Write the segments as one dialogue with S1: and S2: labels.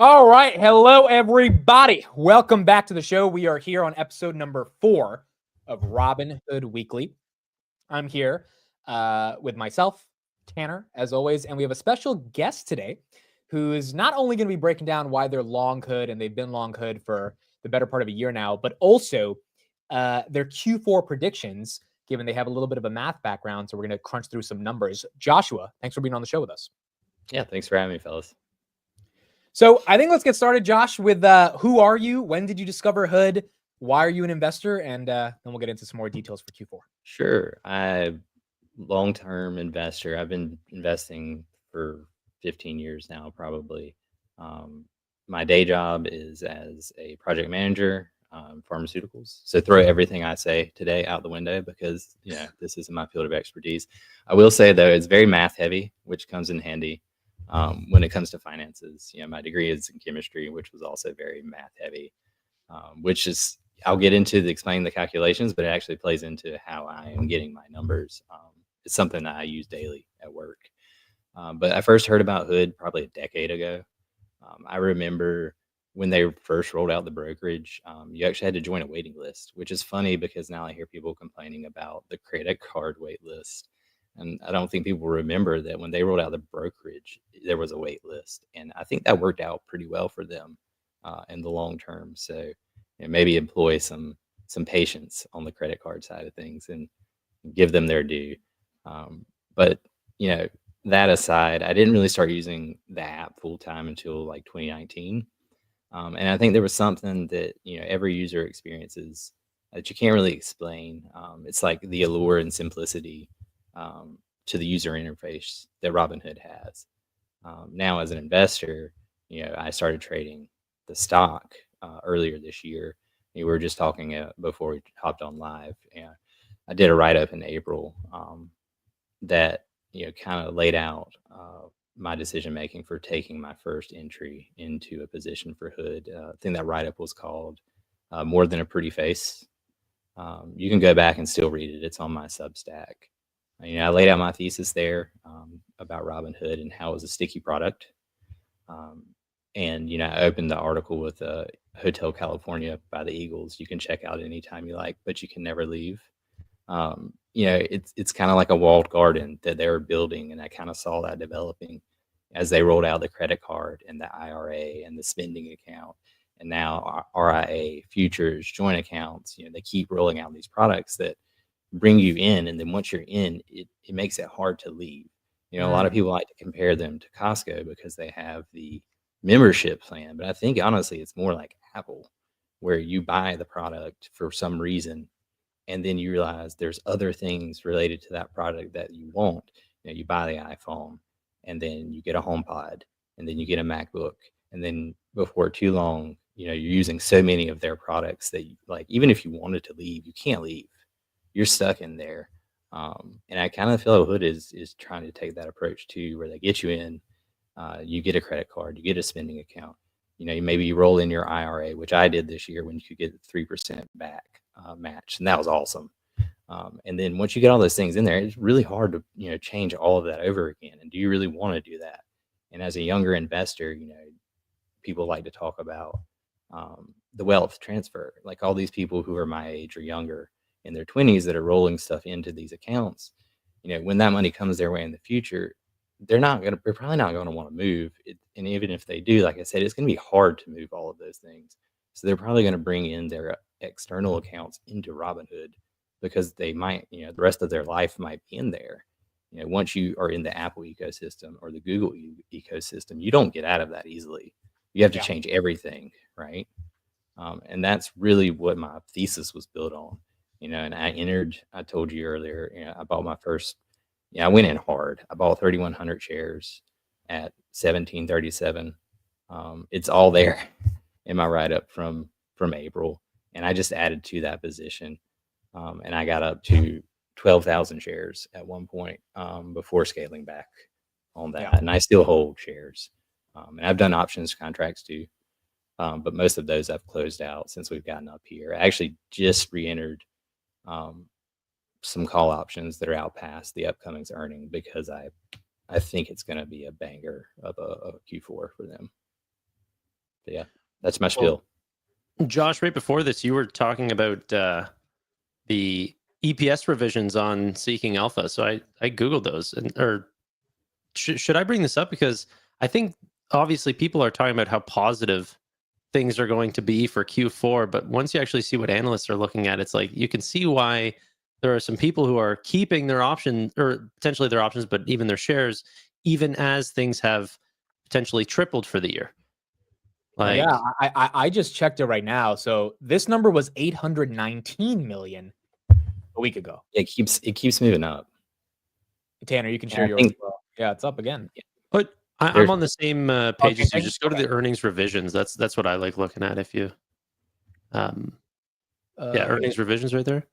S1: All right. Hello, everybody. Welcome back to the show. We are here on episode number 4 of Robinhood Weekly. I'm here with myself, Tanner, as always, and we have a special guest today who is not only going to be breaking down why they're long hood and they've been long hood for the better part of a year now, but also their Q4 predictions, given they have a little bit of a math background. So we're going to crunch through some numbers. Joshua, thanks for being on the show with us.
S2: Yeah, thanks for having me, fellas.
S1: So I think let's get started, Josh, with who are you? When did you discover Hood? Why are you an investor? And then we'll get into some more details for Q4.
S2: Sure. I'm long-term investor. I've been investing for 15 years now, probably. My day job is as a project manager, pharmaceuticals. So throw everything I say today out the window because, this isn't my field of expertise. I will say, though, it's very math heavy, which comes in handy when it comes to finances. My degree is in chemistry, which was also very math heavy, which is I'll get into explaining the calculations, but it actually plays into how I am getting my numbers. It's something that I use daily at work. But I first heard about Hood probably a decade ago. I remember when they first rolled out the brokerage, you actually had to join a waiting list, which is funny because now I hear people complaining about the credit card wait list. And I don't think people remember that when they rolled out the brokerage, there was a wait list. And I think that worked out pretty well for them in the long term. So maybe employ some patience on the credit card side of things and give them their due. But that aside, I didn't really start using the app full time until like 2019. And I think there was something that every user experiences that you can't really explain. It's like the allure and simplicity to the user interface that Robinhood has. Now, as an investor, I started trading the stock earlier this year. We were just talking before we hopped on live. And I did a write up in April that kind of laid out my decision making for taking my first entry into a position for Hood. I think that write up was called "More Than a Pretty Face." You can go back and still read it. It's on my Substack. I laid out my thesis there about Robinhood and how it was a sticky product. And I opened the article with Hotel California by the Eagles. You can check out anytime you like, but you can never leave. It's kind of like a walled garden that they were building, and I kind of saw that developing as they rolled out the credit card and the IRA and the spending account, and now RIA, futures, joint accounts. They keep rolling out these products that bring you in, and then once you're in, it makes it hard to leave. A lot of people like to compare them to Costco because they have the membership plan, but I think honestly it's more like Apple, where you buy the product for some reason and then you realize there's other things related to that product that you want. You buy the iPhone and then you get a HomePod and then you get a MacBook, and then before too long, you're using so many of their products that even if you wanted to leave, you can't leave. You're stuck in there. And I kind of feel like Hood is trying to take that approach too, where they get you in, you get a credit card, you get a spending account. Maybe you roll in your IRA, which I did this year when you could get 3% back match, and that was awesome. And then once you get all those things in there, it's really hard to change all of that over again. And do you really want to do that? And as a younger investor, people like to talk about the wealth transfer, like all these people who are my age or younger in their 20s that are rolling stuff into these accounts. When that money comes their way in the future, they're probably not going to want to move it. And even if they do, like I said, it's going to be hard to move all of those things. So they're probably going to bring in their external accounts into Robinhood because they might, the rest of their life might be in there. Once you are in the Apple ecosystem or the Google ecosystem, you don't get out of that easily. You have to change everything, right? And that's really what my thesis was built on. And I told you earlier, I bought my first, I went in hard. I bought 3,100 shares at 1737. It's all there in my write-up from April. And I just added to that position. And I got up to 12,000 shares at one point before scaling back on that. And I still hold shares. And I've done options contracts too. But most of those I've closed out since we've gotten up here. I actually just re-entered some call options that are out past the upcoming's earning because I think it's going to be a banger of a Q4 for them. But yeah, that's my spiel.
S3: Josh, right before this, you were talking about the EPS revisions on Seeking Alpha. So I Googled those. Should I bring this up? Because I think obviously people are talking about how positive things are going to be for Q4. But once you actually see what analysts are looking at, it's like you can see why there are some people who are keeping their option or potentially their options, but even their shares, even as things have potentially tripled for the year. Like,
S1: yeah, I just checked it right now. So this number was 819 million a week ago.
S2: It keeps moving up.
S1: Tanner, you can share yours as well. Yeah, it's up again.
S3: But I'm on the same page as you. Just go to the earnings revisions. That's what I like looking at. If you, earnings revisions right there, and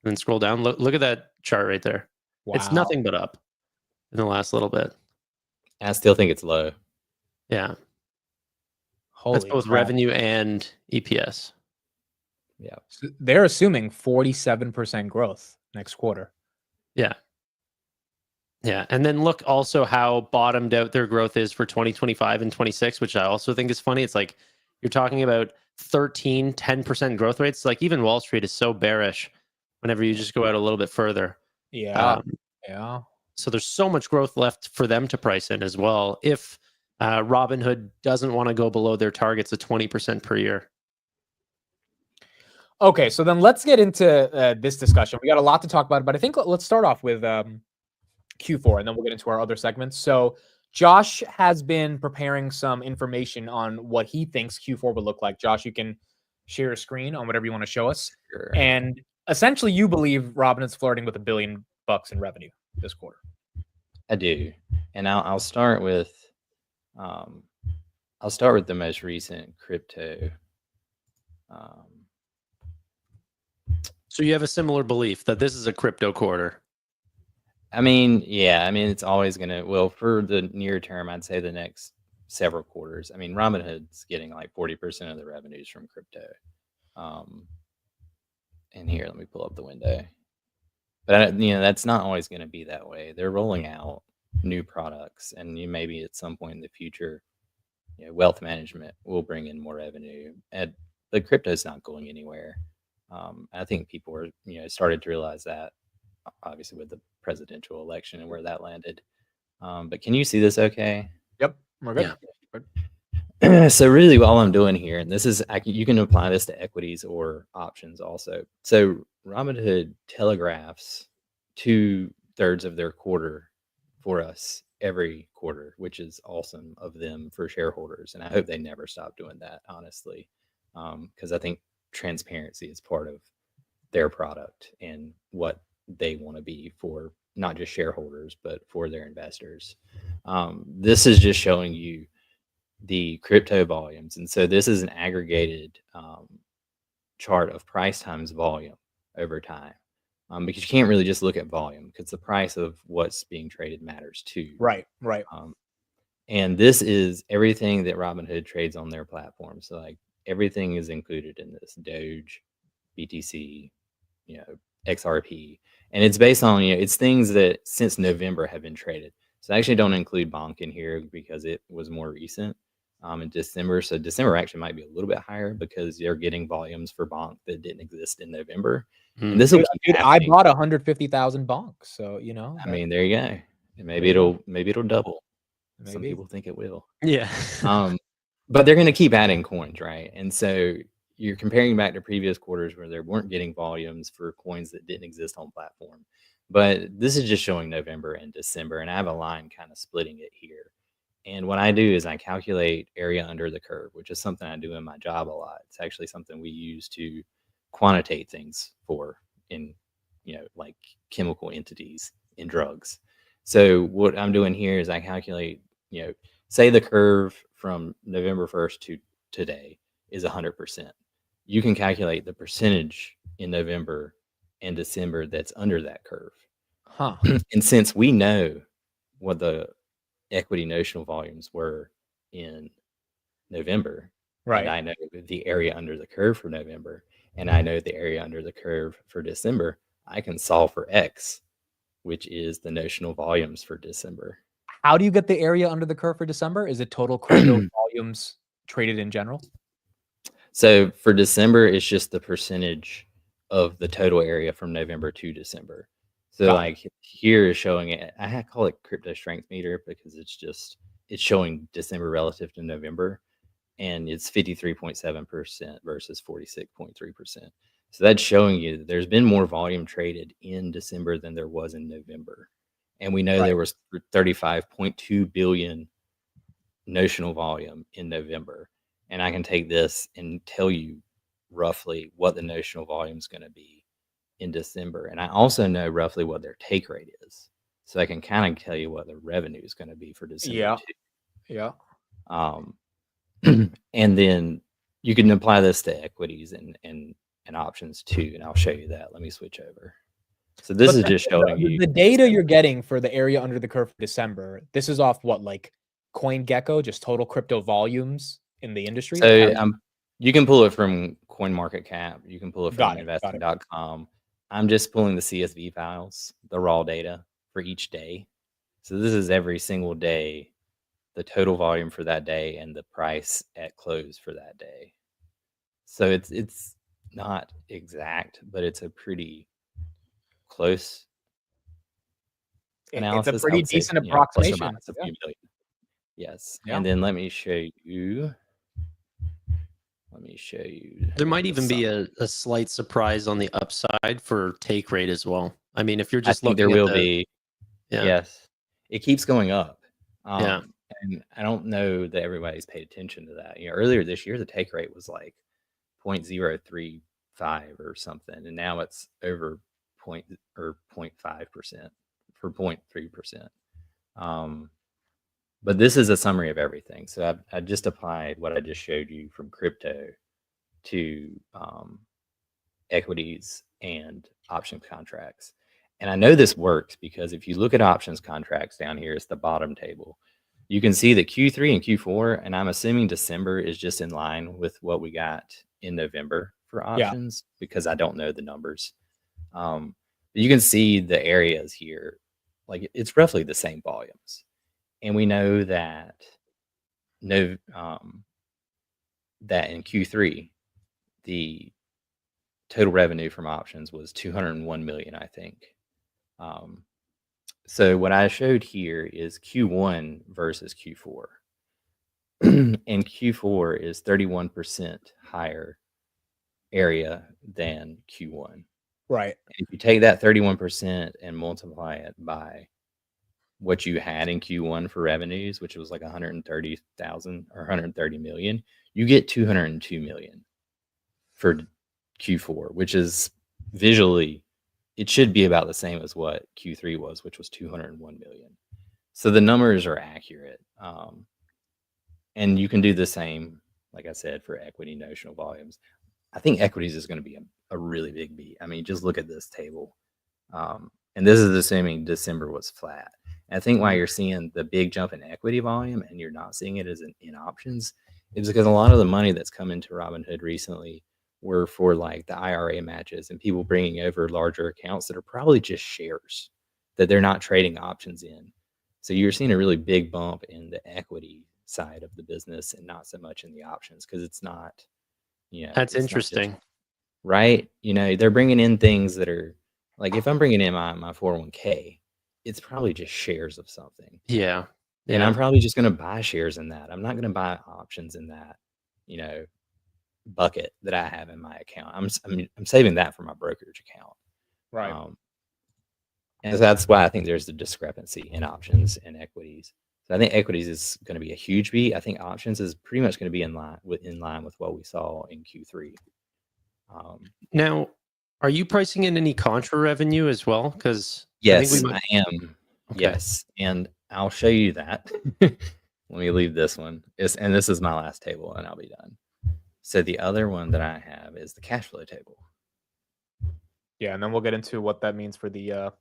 S3: then scroll down. Look at that chart right there. Wow. It's nothing but up in the last little bit.
S2: I still think it's low.
S3: Yeah. That's both revenue and EPS.
S2: Yeah.
S1: So they're assuming 47% growth next quarter.
S3: Yeah. Yeah. And then look also how bottomed out their growth is for 2025 and 26, which I also think is funny. It's like you're talking about 10% growth rates. Like even Wall Street is so bearish whenever you just go out a little bit further.
S1: Yeah.
S3: So there's so much growth left for them to price in as well. If Robinhood doesn't want to go below their targets of 20% per year.
S1: Okay, so then let's get into this discussion. We got a lot to talk about, but I think let's start off with Q4, and then we'll get into our other segments. So Josh has been preparing some information on what he thinks Q4 would look like. Josh, you can share your screen on whatever you want to show us.
S2: Sure.
S1: And essentially, you believe Robinhood's flirting with $1 billion in revenue this quarter.
S2: I do, and I'll start with the most recent crypto.
S3: So you have a similar belief that this is a crypto quarter?
S2: I mean, yeah. I mean, it's always gonna. Well, for the near term, I'd say the next several quarters. I mean, Robinhood's getting like 40% of the revenues from crypto. And here, let me pull up the window. But that's not always going to be that way. They're rolling out new products, and maybe at some point in the future, wealth management will bring in more revenue. And the crypto's not going anywhere. I think people are, started to realize that, obviously with the presidential election and where that landed. But can you see this? Okay.
S1: Yep, we're good.
S2: Yeah. So really, all I'm doing here, and this is, you can apply this to equities or options also. So Robinhood telegraphs 2/3 of their quarter for us every quarter, which is awesome of them for shareholders. And I hope they never stop doing that, honestly, because I think transparency is part of their product and what they want to be for not just shareholders, but for their investors. This is just showing you the crypto volumes. And so this is an aggregated chart of price times volume over time. Because you can't really just look at volume, because the price of what's being traded matters too.
S1: Right.
S2: And this is everything that Robinhood trades on their platform. So like everything is included in this: Doge, BTC, XRP, and it's based on it's things that since November have been traded. So I actually don't include Bonk in here because it was more recent in December. So December actually might be a little bit higher because they're getting volumes for Bonk that didn't exist in November. And this will keep
S1: happening. I bought 150,000 Bonk, so
S2: I mean, there you go. And maybe it'll double. Maybe. Some people think it will.
S3: Yeah.
S2: But they're going to keep adding coins, right? And so you're comparing back to previous quarters where they weren't getting volumes for coins that didn't exist on platform. But this is just showing November and December, and I have a line kind of splitting it here. And what I do is I calculate area under the curve, which is something I do in my job a lot. It's actually something we use to quantitate things for in, like chemical entities in drugs. So what I'm doing here is I calculate, say the curve from November 1st to today is 100%. You can calculate the percentage in November and December that's under that curve. And since we know what the equity notional volumes were in November, right, and I know the area under the curve for November, and I know the area under the curve for December, I can solve for X, which is the notional volumes for December.
S1: How do you get the area under the curve for December? Is it total crypto volumes traded in general?
S2: So for December, it's just the percentage of the total area from November to December. So
S1: Got
S2: like here is showing it. I call it crypto strength meter because it's showing December relative to November, and it's 53.7% versus 46.3%. So that's showing you that there's been more volume traded in December than there was in November. And we know
S1: Right.
S2: there was 35.2 billion notional volume in November. And I can take this and tell you roughly what the notional volume is going to be in December. And I also know roughly what their take rate is. So I can kind of tell you what the revenue is going to be for December
S1: Yeah.
S2: too.
S1: Yeah.
S2: And then you can apply this to equities and options too. And I'll show you that. Let me switch over. So this is just showing you
S1: the data you're getting for the area under the curve for December. This is off what, like CoinGecko, just total crypto volumes in the industry?
S2: So you can pull it from CoinMarketCap. You can pull it from
S1: Got it.
S2: investing.com. I'm just pulling the CSV files, the raw data for each day. So this is every single day, the total volume for that day and the price at close for that day. So it's not exact, but it's a pretty close analysis.
S1: It's a pretty decent approximation.
S2: Plus or minus a few million. Yes.
S1: Yeah.
S2: And then let me show you.
S3: There might even be a slight surprise on the upside for take rate as well. I mean, if you're just looking,
S2: there will be.
S3: Yeah.
S2: Yes, it keeps going up.
S3: Yeah.
S2: And I don't know that everybody's paid attention to that. Earlier this year, the take rate was like 0.035 or something, and now it's over 0.5% for 0.3%. But this is a summary of everything. So I just applied what I just showed you from crypto to equities and options contracts. And I know this works because if you look at options contracts down here, it's the bottom table. You can see that Q3 and Q4, and I'm assuming December is just in line with what we got in November for options because I don't know the numbers. But you can see the areas here, like it's roughly the same volumes. And we know that that in Q3, the total revenue from options was 201 million, I think. So what I showed here is Q1 versus Q4. And Q4 is 31% higher area than Q1.
S1: Right.
S2: And if you take that 31% and multiply it by what you had in Q1 for revenues, which was like 130,000 or 130 million, you get 202 million for Q4, which is visually, it should be about the same as what Q3 was, which was 201 million. So the numbers are accurate. And you can do the same, like I said, for equity notional volumes. I think equities is going to be a really big beat. I mean, just look at this table. And this is assuming December was flat. And I think why you're seeing the big jump in equity volume and you're not seeing it as in options is because a lot of the money that's come into Robinhood recently were for like the IRA matches and people bringing over larger accounts that are probably just shares that they're not trading options in. So you're seeing a really big bump in the equity side of the business and not so much in the options because it's not,
S3: That's interesting.
S2: Right? They're bringing in things that are like if I'm bringing in my 401k, it's probably just shares of something.
S3: Yeah.
S2: And I'm probably just going to buy shares in that. I'm not going to buy options in that, bucket that I have in my account. I'm saving that for my brokerage account.
S1: Right.
S2: And that's why I think there's the discrepancy in options and equities. So I think equities is going to be a huge beat. I think options is pretty much going to be in line with what we saw in Q3.
S3: Now, are you pricing in any contra revenue as well? Because
S2: yes, I am.
S3: Okay.
S2: Yes, and I'll show you that. Let me leave this one. And this is my last table, and I'll be done. So the other one that I have is the cash flow table.
S1: Yeah, and then we'll get into what that means for the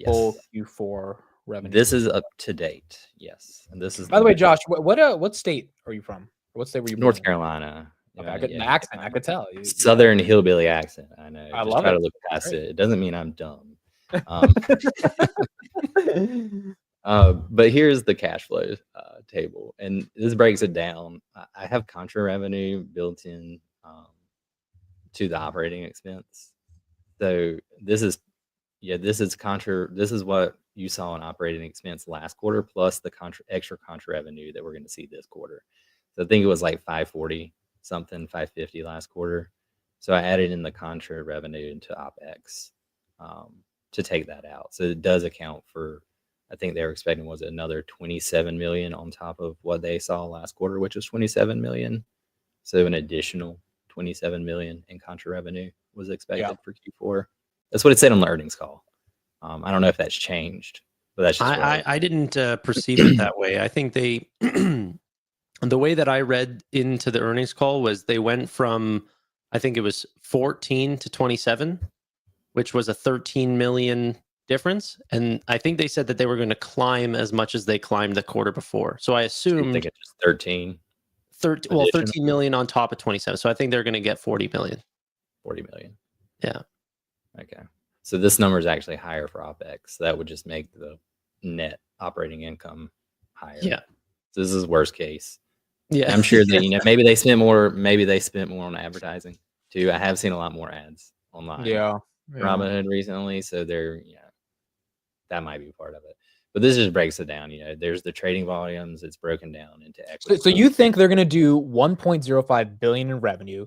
S1: full Q4 revenue.
S2: This is up to date. Yes, and this is.
S1: By the way, Josh, what state are you from? What state were you?
S2: North Carolina.
S1: Okay, the accent, I could tell.
S2: Southern hillbilly accent. I know.
S1: I
S2: Just
S1: love
S2: try
S1: it.
S2: to look past it. It doesn't mean I'm dumb. But here's the cash flow table, and this breaks it down. I have contra revenue built in to the operating expense. So this is contra. This is what you saw in operating expense last quarter, plus the extra contra revenue that we're going to see this quarter. So I think it was like 540 something, 550 last quarter. So I added in the contra revenue into OpEx to take that out. So it does account for, I think they were expecting was another 27 million on top of what they saw last quarter, which was 27 million. So an additional 27 million in contra revenue was expected for Q4. That's what it said on the earnings call. I don't know if that's changed, but that's just
S3: I didn't perceive it that way. I think they, the way that I read into the earnings call was they went from, I think it was 14 to 27, which was a 13 million difference. And I think they said that they were going to climb as much as they climbed the quarter before. So I assumed,
S2: I think it's 13.
S3: 13 million on top of 27. So I think they're going to get 40 million.
S2: 40 million.
S3: Yeah.
S2: Okay. So this number is actually higher for OpEx. So that would just make the net operating income higher.
S3: Yeah.
S2: So this is worst case.
S3: Yeah.
S2: I'm sure that, maybe they spent more on advertising too. I have seen a lot more ads online.
S1: Yeah.
S2: Robinhood recently. So that might be part of it. But this just breaks it down. There's the trading volumes. It's broken down into equity.
S1: So you think they're going to do 1.05 billion in revenue,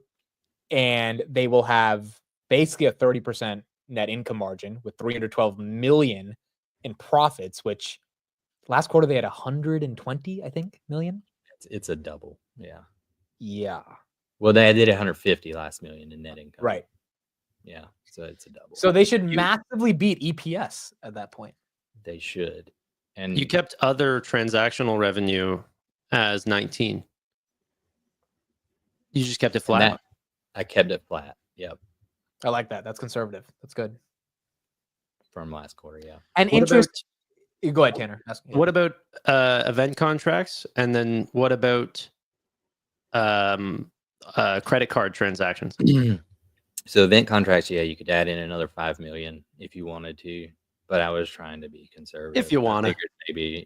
S1: and they will have basically a 30% net income margin with 312 million in profits, which last quarter they had 120, I think, million.
S2: It's a double. Yeah.
S1: Yeah.
S2: Well, they did 150 last million in net income.
S1: Right.
S2: Yeah. So it's a double.
S1: So they should massively beat EPS at that point.
S2: They should. And
S3: you kept other transactional revenue as 19. You just kept it flat.
S2: I kept it flat. Yep.
S1: I like that. That's conservative. That's good.
S2: From last quarter, yeah.
S1: And interest. Go ahead, Tanner.
S3: What about event contracts? And then what about credit card transactions?
S2: So event contracts, you could add in another 5 million if you wanted to, but I was trying to be conservative.
S3: If you want to,
S2: maybe,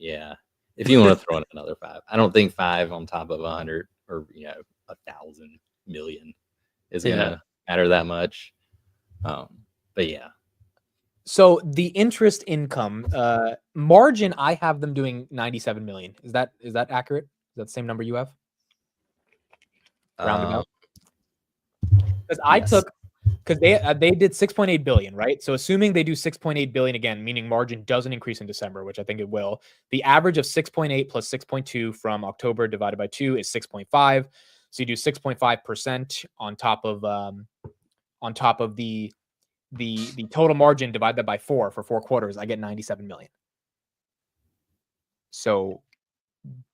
S2: if you want to throw in another 5, I don't think 5 on top of 100 or 1,000 million is gonna matter that much. But yeah.
S1: So the interest income margin, I have them doing 97 million. Is that accurate? Is that the same number you have? Roundabout. Because because they did 6.8 billion, right? So assuming they do 6.8 billion again, meaning margin doesn't increase in December, which I think it will. The average of 6.8 plus 6.2 from October divided by 2 is 6.5. So you do 6.5% on top of the total margin, divide that by 4 for 4 quarters, I get 97 million. So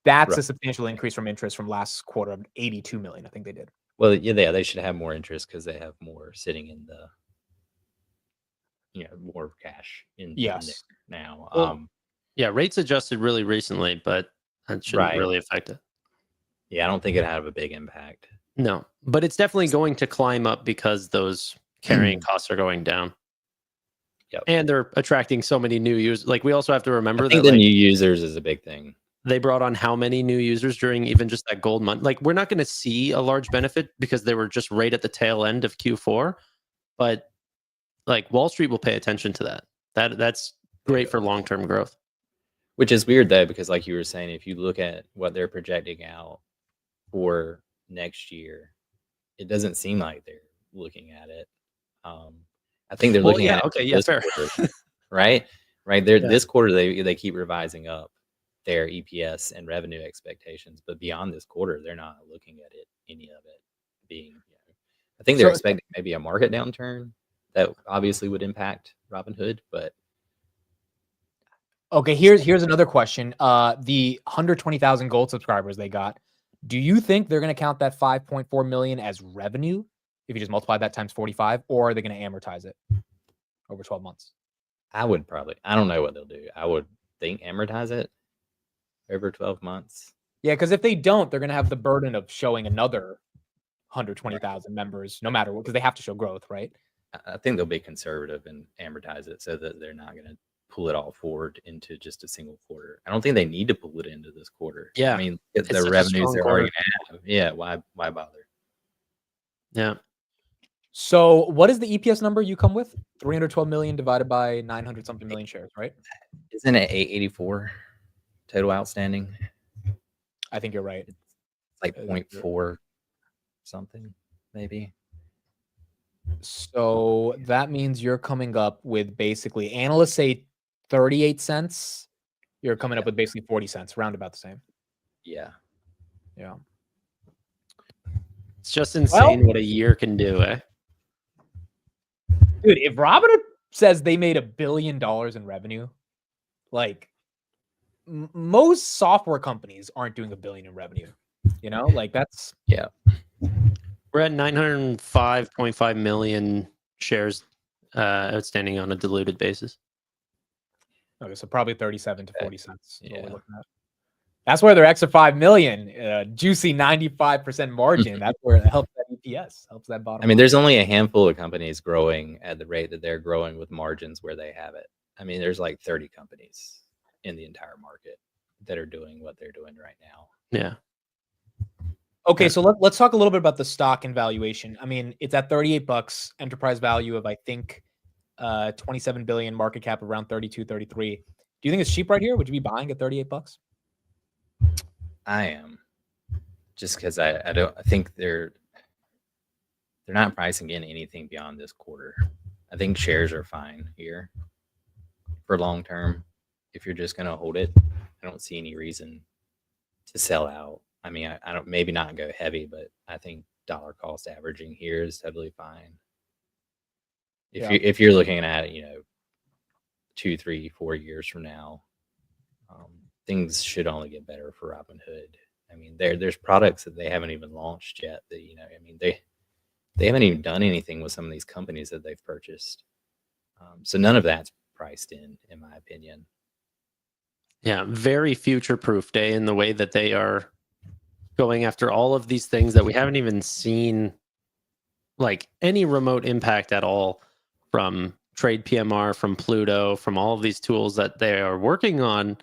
S1: that's a substantial increase from interest from last quarter of 82 million. I think they did.
S2: Well, they should have more interest because they have more sitting in the, more cash in there now.
S3: Well, rates adjusted really recently, but that shouldn't really affect it.
S2: Yeah, I don't think it had a big impact.
S3: No, but it's definitely going to climb up because those carrying costs are going down.
S2: Yep.
S3: And they're attracting so many new users. Like, we also have to remember
S2: that the new users is a big thing.
S3: They brought on how many new users during even just that gold month? Like, we're not going to see a large benefit because they were just right at the tail end of Q4. But like, Wall Street will pay attention to that. That's great for long-term growth.
S2: Which is weird though, because like you were saying, if you look at what they're projecting out for next year, it doesn't seem like they're looking at it. I think they're looking at it.
S3: Okay, yeah, fair.
S2: Quarter, right. This quarter they keep revising up their EPS and revenue expectations, but beyond this quarter, they're not looking at any of it being. I think they're expecting maybe a market downturn that obviously would impact Robinhood, but.
S1: Okay, here's another question. The 120,000 gold subscribers they got, do you think they're going to count that 5.4 million as revenue if you just multiply that times 45, or are they going to amortize it over 12 months?
S2: I don't know what they'll do. I would think amortize it over 12 months.
S1: Yeah, because if they don't, they're going to have the burden of showing another 120,000 members, no matter what, because they have to show growth, right?
S2: I think they'll be conservative and amortize it so that they're not going to pull it all forward into just a single quarter. I don't think they need to pull it into this quarter.
S3: Yeah.
S2: I mean,
S3: It's
S2: the
S3: such a
S2: revenues
S3: strong
S2: they're already
S3: quarter.
S2: gonna have. Yeah, why bother?
S3: Yeah.
S1: So what is the EPS number you come with? 312 million divided by 900 something million shares, right?
S2: Isn't it 884 total outstanding?
S1: I think you're right.
S2: It's like 0.4 something, maybe.
S1: So that means you're coming up with basically, analysts say 38 cents. You're coming up with basically 40 cents, round about the same.
S2: Yeah.
S1: Yeah.
S3: It's just insane what a year can do, eh?
S1: Dude, if Robinhood says they made $1 billion in revenue, like most software companies aren't doing $1 billion in revenue. You know, like that's
S3: We're at 905.5 million shares outstanding on a diluted basis.
S1: okay. So probably 37 to 40 cents. Is what we're
S2: Yeah.
S1: looking at. That's where their extra 5 million, juicy 95% margin. That's where it helps that EPS, helps that bottom.
S2: I mean, there's only a handful of companies growing at the rate that they're growing with margins where they have it. I mean, there's like 30 companies in the entire market that are doing what they're doing right now.
S3: Yeah.
S1: Okay, so let's talk a little bit about the stock and valuation. I mean, it's at $38, enterprise value of I think 27 billion, market cap around 32, 33. Do you think it's cheap right here? Would you be buying at $38?
S2: I am, just because I think they're not pricing in anything beyond this quarter. I think shares are fine here for long term. If you're just gonna hold it, I don't see any reason to sell out. I mean, I don't, maybe not go heavy, but I think dollar cost averaging here is totally fine. If you're looking at 2, 3, 4 years from now, things should only get better for Robinhood. I mean, there's products that they haven't even launched yet. That I mean, they haven't even done anything with some of these companies that they've purchased. So none of that's priced in my opinion.
S3: Yeah, very future-proof day in the way that they are going after all of these things that we haven't even seen, like any remote impact at all from Trade PMR, from Pluto, from all of these tools that they are working on,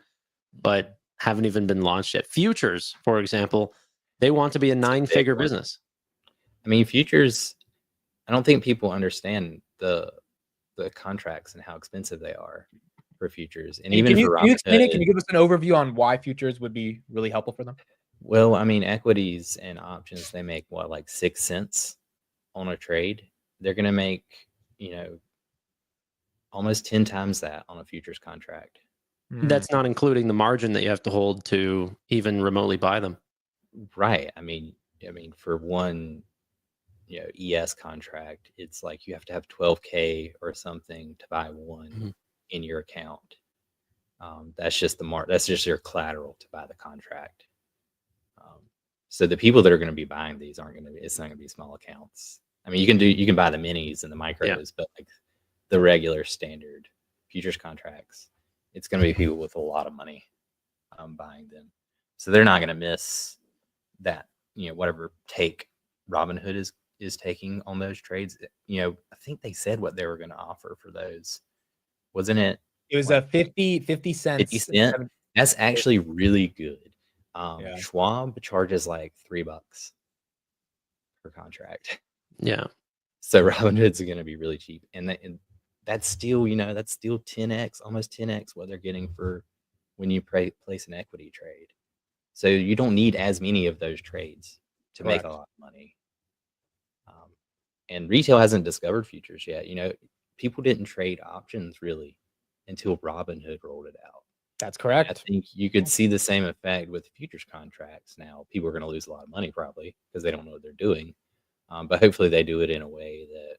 S3: but haven't even been launched yet. Futures, for example, they want to be a 9-figure business.
S2: I mean, futures, I don't think people understand the contracts and how expensive they are for futures. And even for Robinhood,
S1: can you give us an overview on why futures would be really helpful for them?
S2: Well, I mean, equities and options, they make what, like 6 cents on a trade? They're going to make, almost 10 times that on a futures contract.
S3: That's not including the margin that you have to hold to even remotely buy them.
S2: Right. I mean, for one, ES contract, it's like you have to have 12K or something to buy one in your account. That's just that's just your collateral to buy the contract. So the people that are going to be buying these it's not going to be small accounts. I mean, you can buy the minis and the micros, but like the regular standard futures contracts, it's going to be people with a lot of money buying them. So they're not going to miss that, whatever take Robinhood is taking on those trades. I think they said what they were going to offer for those. Wasn't it?
S1: It was a 50 cents.
S2: 50 cent. That's actually really good. Schwab charges like $3 per contract.
S3: Yeah.
S2: So Robinhood's going to be really cheap. And that's still, that's still 10x, almost 10x what they're getting for when you place an equity trade. So you don't need as many of those trades to make a lot of money. And retail hasn't discovered futures yet. People didn't trade options really until Robinhood rolled it out.
S1: That's correct.
S2: I think you could see the same effect with futures contracts. Now, people are going to lose a lot of money probably because they don't know what they're doing. But hopefully they do it in a way that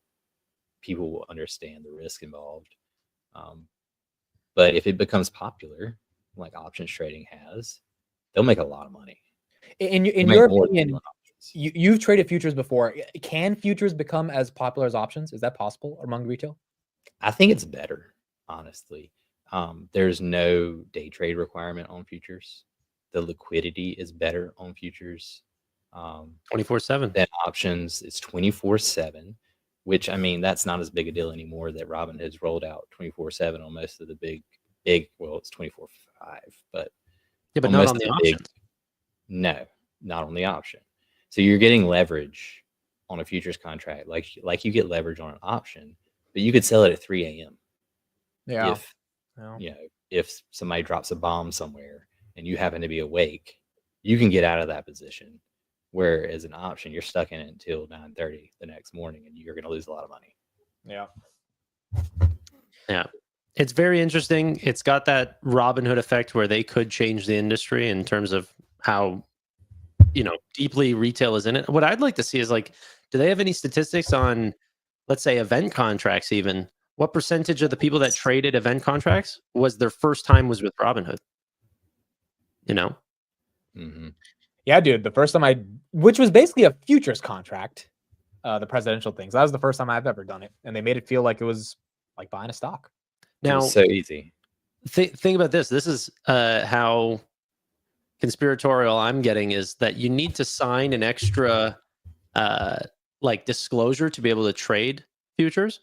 S2: people will understand the risk involved. But if it becomes popular, like options trading has, they'll make a lot of money.
S1: In your opinion, you've traded futures before. Can futures become as popular as options? Is that possible among retail?
S2: I think it's better, honestly. There's no day trade requirement on futures. The liquidity is better on futures.
S3: 24/7.
S2: Than options. It's 24/7, which, I mean, that's not as big a deal anymore that Robinhood's rolled out 24/7 on most of the big big. Well, it's 24/5, but
S3: Yeah, but
S2: on
S3: not
S2: most
S3: on
S2: of
S3: the
S2: big,
S3: options.
S2: no, not on the option. So you're getting leverage on a futures contract, like you get leverage on an option, but you could sell it at 3 a.m.
S1: Yeah.
S2: if if somebody drops a bomb somewhere and you happen to be awake, you can get out of that position. Whereas an option, you're stuck in it until 9:30 the next morning, and you're going to lose a lot of money.
S1: Yeah.
S3: Yeah. It's very interesting. It's got that Robinhood effect where they could change the industry in terms of how, deeply retail is in it. What I'd like to see is like, do they have any statistics on, let's say, event contracts even? What percentage of the people that traded event contracts was their first time was with Robinhood?
S2: Mm-hmm.
S1: Yeah, dude. The first time which was basically a futures contract, the presidential things. That was the first time I've ever done it. And they made it feel like it was like buying a stock.
S3: Now,
S2: so easy.
S3: Think about this. This is how conspiratorial I'm getting, is that you need to sign an extra disclosure to be able to trade futures.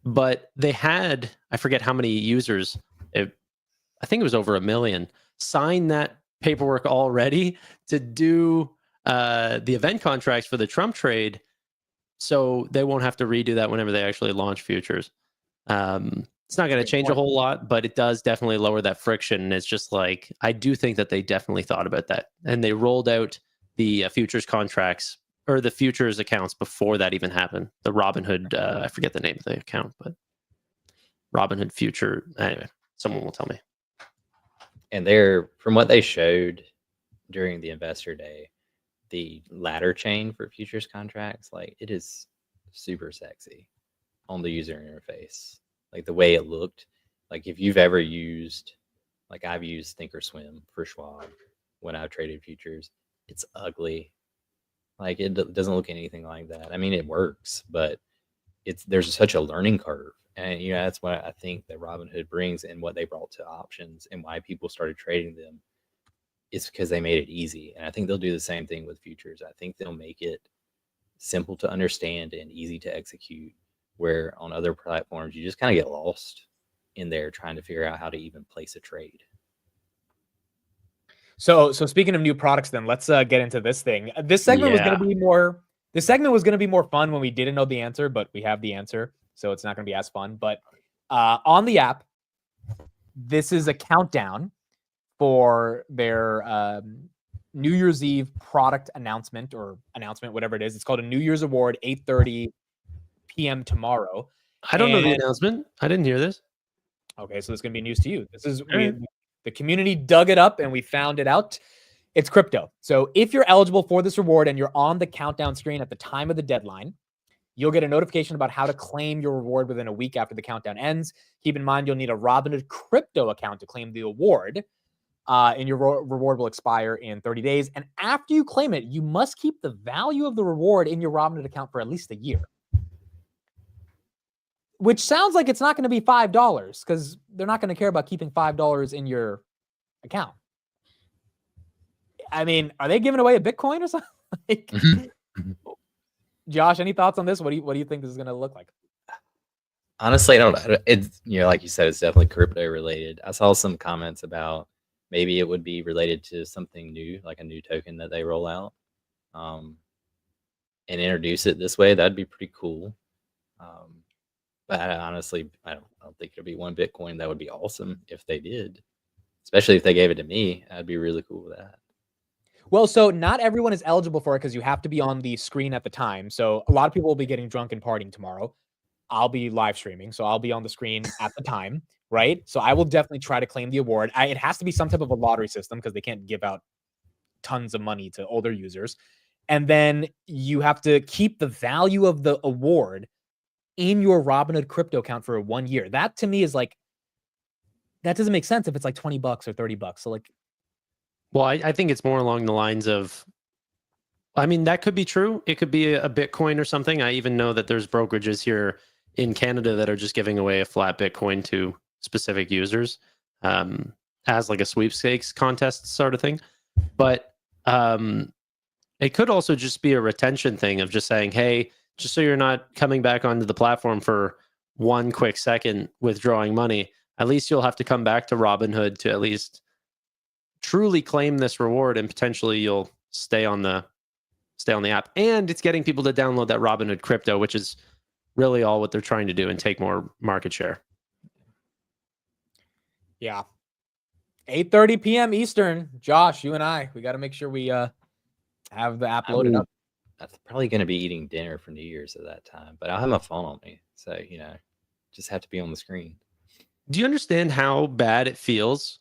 S3: But they had, I forget how many users, I think it was over 1 million, sign that paperwork already to do the event contracts for the Trump trade, so they won't have to redo that whenever they actually launch futures. It's not going to change a whole lot, but it does definitely lower that friction. And it's just like, I do think that they definitely thought about that. And they rolled out the futures contracts or the futures accounts before that even happened. The Robinhood, I forget the name of the account, but Robinhood future. Anyway, someone will tell me.
S2: And from what they showed during the investor day, the ladder chain for futures contracts, like, it is super sexy on the user interface. Like, the way it looked, like, if you've ever used, like, I've used Thinkorswim for Schwab when I've traded futures, it's ugly. Like, it doesn't look anything like that. I mean, it works, but there's such a learning curve. And, that's what I think that Robinhood brings, and what they brought to options and why people started trading them. It's because they made it easy. And I think they'll do the same thing with futures. I think they'll make it simple to understand and easy to execute, where on other platforms you just kind of get lost in there trying to figure out how to even place a trade.
S1: So speaking of new products, then let's get into this thing. This segment was going to be more. This segment was going to be more fun when we didn't know the answer, but we have the answer, so it's not going to be as fun. But on the app, this is a countdown for their New Year's Eve product announcement, whatever it is. It's called a New Year's Award, 8:30 p.m. tomorrow.
S3: I don't know the announcement. I didn't hear this.
S1: Okay, so this is going to be news to you. This is the community dug it up and we found it out. It's crypto. So if you're eligible for this reward and you're on the countdown screen at the time of the deadline, you'll get a notification about how to claim your reward within a week after the countdown ends. Keep in mind, you'll need a Robinhood crypto account to claim the award. And your reward will expire in 30 days. And after you claim it, you must keep the value of the reward in your Robinhood account for at least a year. Which sounds like it's not going to be $5, because they're not going to care about keeping $5 in your account. I mean, are they giving away a Bitcoin or something? Josh, any thoughts on this? What do you think this is going to look like?
S2: Honestly, I don't know. It's, like you said, it's definitely crypto related. I saw some comments about maybe it would be related to something new, like a new token that they roll out, and introduce it this way. That'd be pretty cool. But honestly, I don't think there'd be one Bitcoin. That would be awesome if they did, especially if they gave it to me. I'd be really cool with that.
S1: Well, so not everyone is eligible for it because you have to be on the screen at the time. So a lot of people will be getting drunk and partying tomorrow. I'll be live streaming, so I'll be on the screen at the time, right? So I will definitely try to claim the award. It has to be some type of a lottery system because they can't give out tons of money to older users. And then you have to keep the value of the award in your Robinhood crypto account for 1 year. That to me is like, that doesn't make sense if it's like $20 or $30. So like,
S3: well, I think it's more along the lines of, I mean, that could be true. It could be a Bitcoin or something. I even know that there's brokerages here in Canada that are just giving away a flat Bitcoin to specific users as like a sweepstakes contest sort of thing. But it could also just be a retention thing of just saying, hey, just so you're not coming back onto the platform for 1 quick second withdrawing money, at least you'll have to come back to Robinhood to at least truly claim this reward, and potentially you'll stay on the app. And it's getting people to download that Robinhood crypto, which is really all what they're trying to do, and take more market share.
S1: Yeah. 8:30 p.m. Eastern. Josh, you and I, we got to make sure we have the app loaded up.
S2: I'm probably going to be eating dinner for New Year's at that time, but I'll have my phone on me. So, just have to be on the screen.
S3: Do you understand how bad it feels?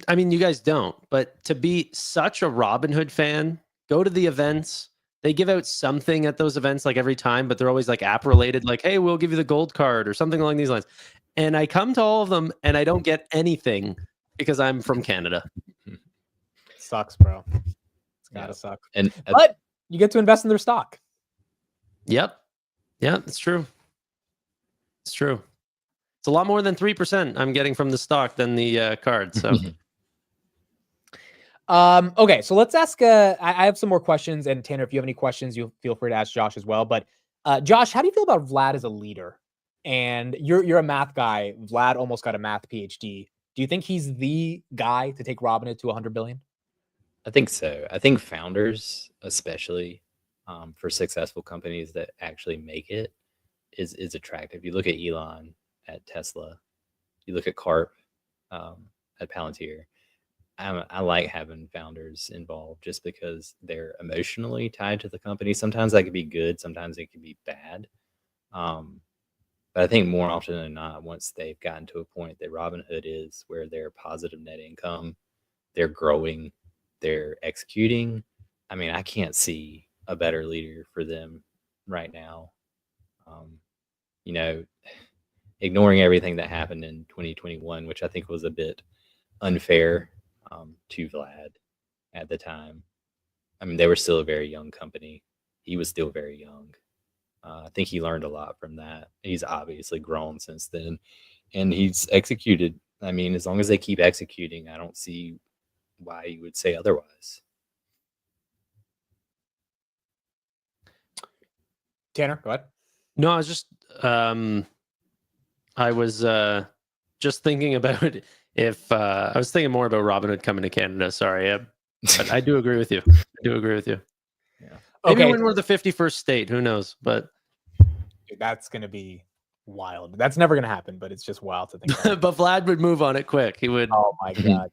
S3: I mean, you guys don't, but to be such a Robinhood fan, go to the events. They give out something at those events like every time, but they're always like app related, like, hey, we'll give you the gold card or something along these lines. And I come to all of them and I don't get anything because I'm from Canada.
S1: Sucks, bro. It's gotta suck. But you get to invest in their stock.
S3: Yep. Yeah, it's true. It's true. It's a lot more than 3% I'm getting from the stock than the card. So,
S1: okay, so let's ask. I have some more questions, and Tanner, if you have any questions, you feel free to ask Josh as well. But Josh, how do you feel about Vlad as a leader? And you're a math guy. Vlad almost got a math PhD. Do you think he's the guy to take Robinhood to 100 billion?
S2: I think so. I think founders, especially for successful companies that actually make it, is attractive. You look at Elon at Tesla, you look at Karp at Palantir. I like having founders involved just because they're emotionally tied to the company. Sometimes that could be good, sometimes it could be bad. But I think more often than not, once they've gotten to a point that Robinhood is, where they're positive net income, they're growing, they're executing. I mean, I can't see a better leader for them right now. Ignoring everything that happened in 2021, which I think was a bit unfair to Vlad at the time. I mean, they were still a very young company. He was still very young. I think he learned a lot from that. He's obviously grown since then, and he's executed. I mean, as long as they keep executing, I don't see why you would say otherwise.
S1: Tanner, go ahead.
S3: No, I was just just thinking about if I was thinking more about Robinhood coming to Canada. Sorry, but I do agree with you.
S2: Yeah.
S3: Maybe when we're the 51st state, who knows? But
S1: dude, that's gonna be wild. That's never gonna happen, but it's just wild to think about.
S3: But Vlad would move on it quick. He would.
S1: Oh my god,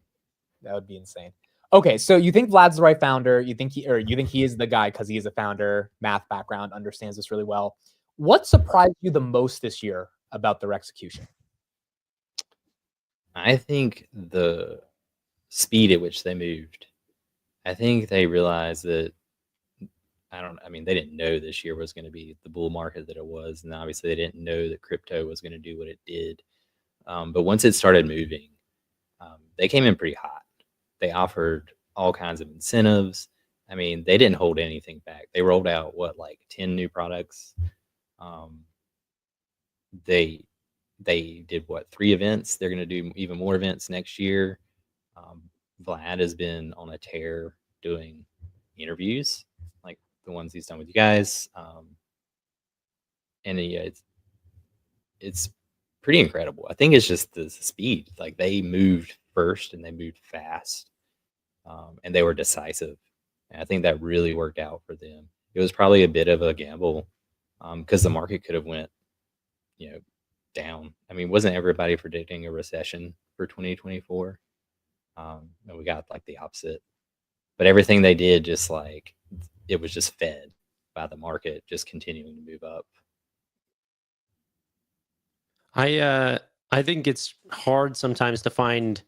S1: that would be insane. Okay, so you think Vlad's the right founder? You think he is the guy because he is a founder, math background, understands this really well. What surprised you the most this year about their execution?
S2: I think the speed at which they moved. I think they realized that they didn't know this year was going to be the bull market that it was. And obviously they didn't know that crypto was going to do what it did. But once it started moving, they came in pretty hot. They offered all kinds of incentives. I mean, they didn't hold anything back. They rolled out 10 new products. They did 3 events. They're going to do even more events next year. Vlad has been on a tear doing interviews like the ones he's done with you guys. And it's pretty incredible. I think it's just the speed. Like, they moved first and they moved fast, and they were decisive. And I think that really worked out for them. It was probably a bit of a gamble because the market could have went, down. I mean, wasn't everybody predicting a recession for 2024? And we got the opposite. But everything they did, it was just fed by the market, just continuing to move up.
S3: I think it's hard sometimes to find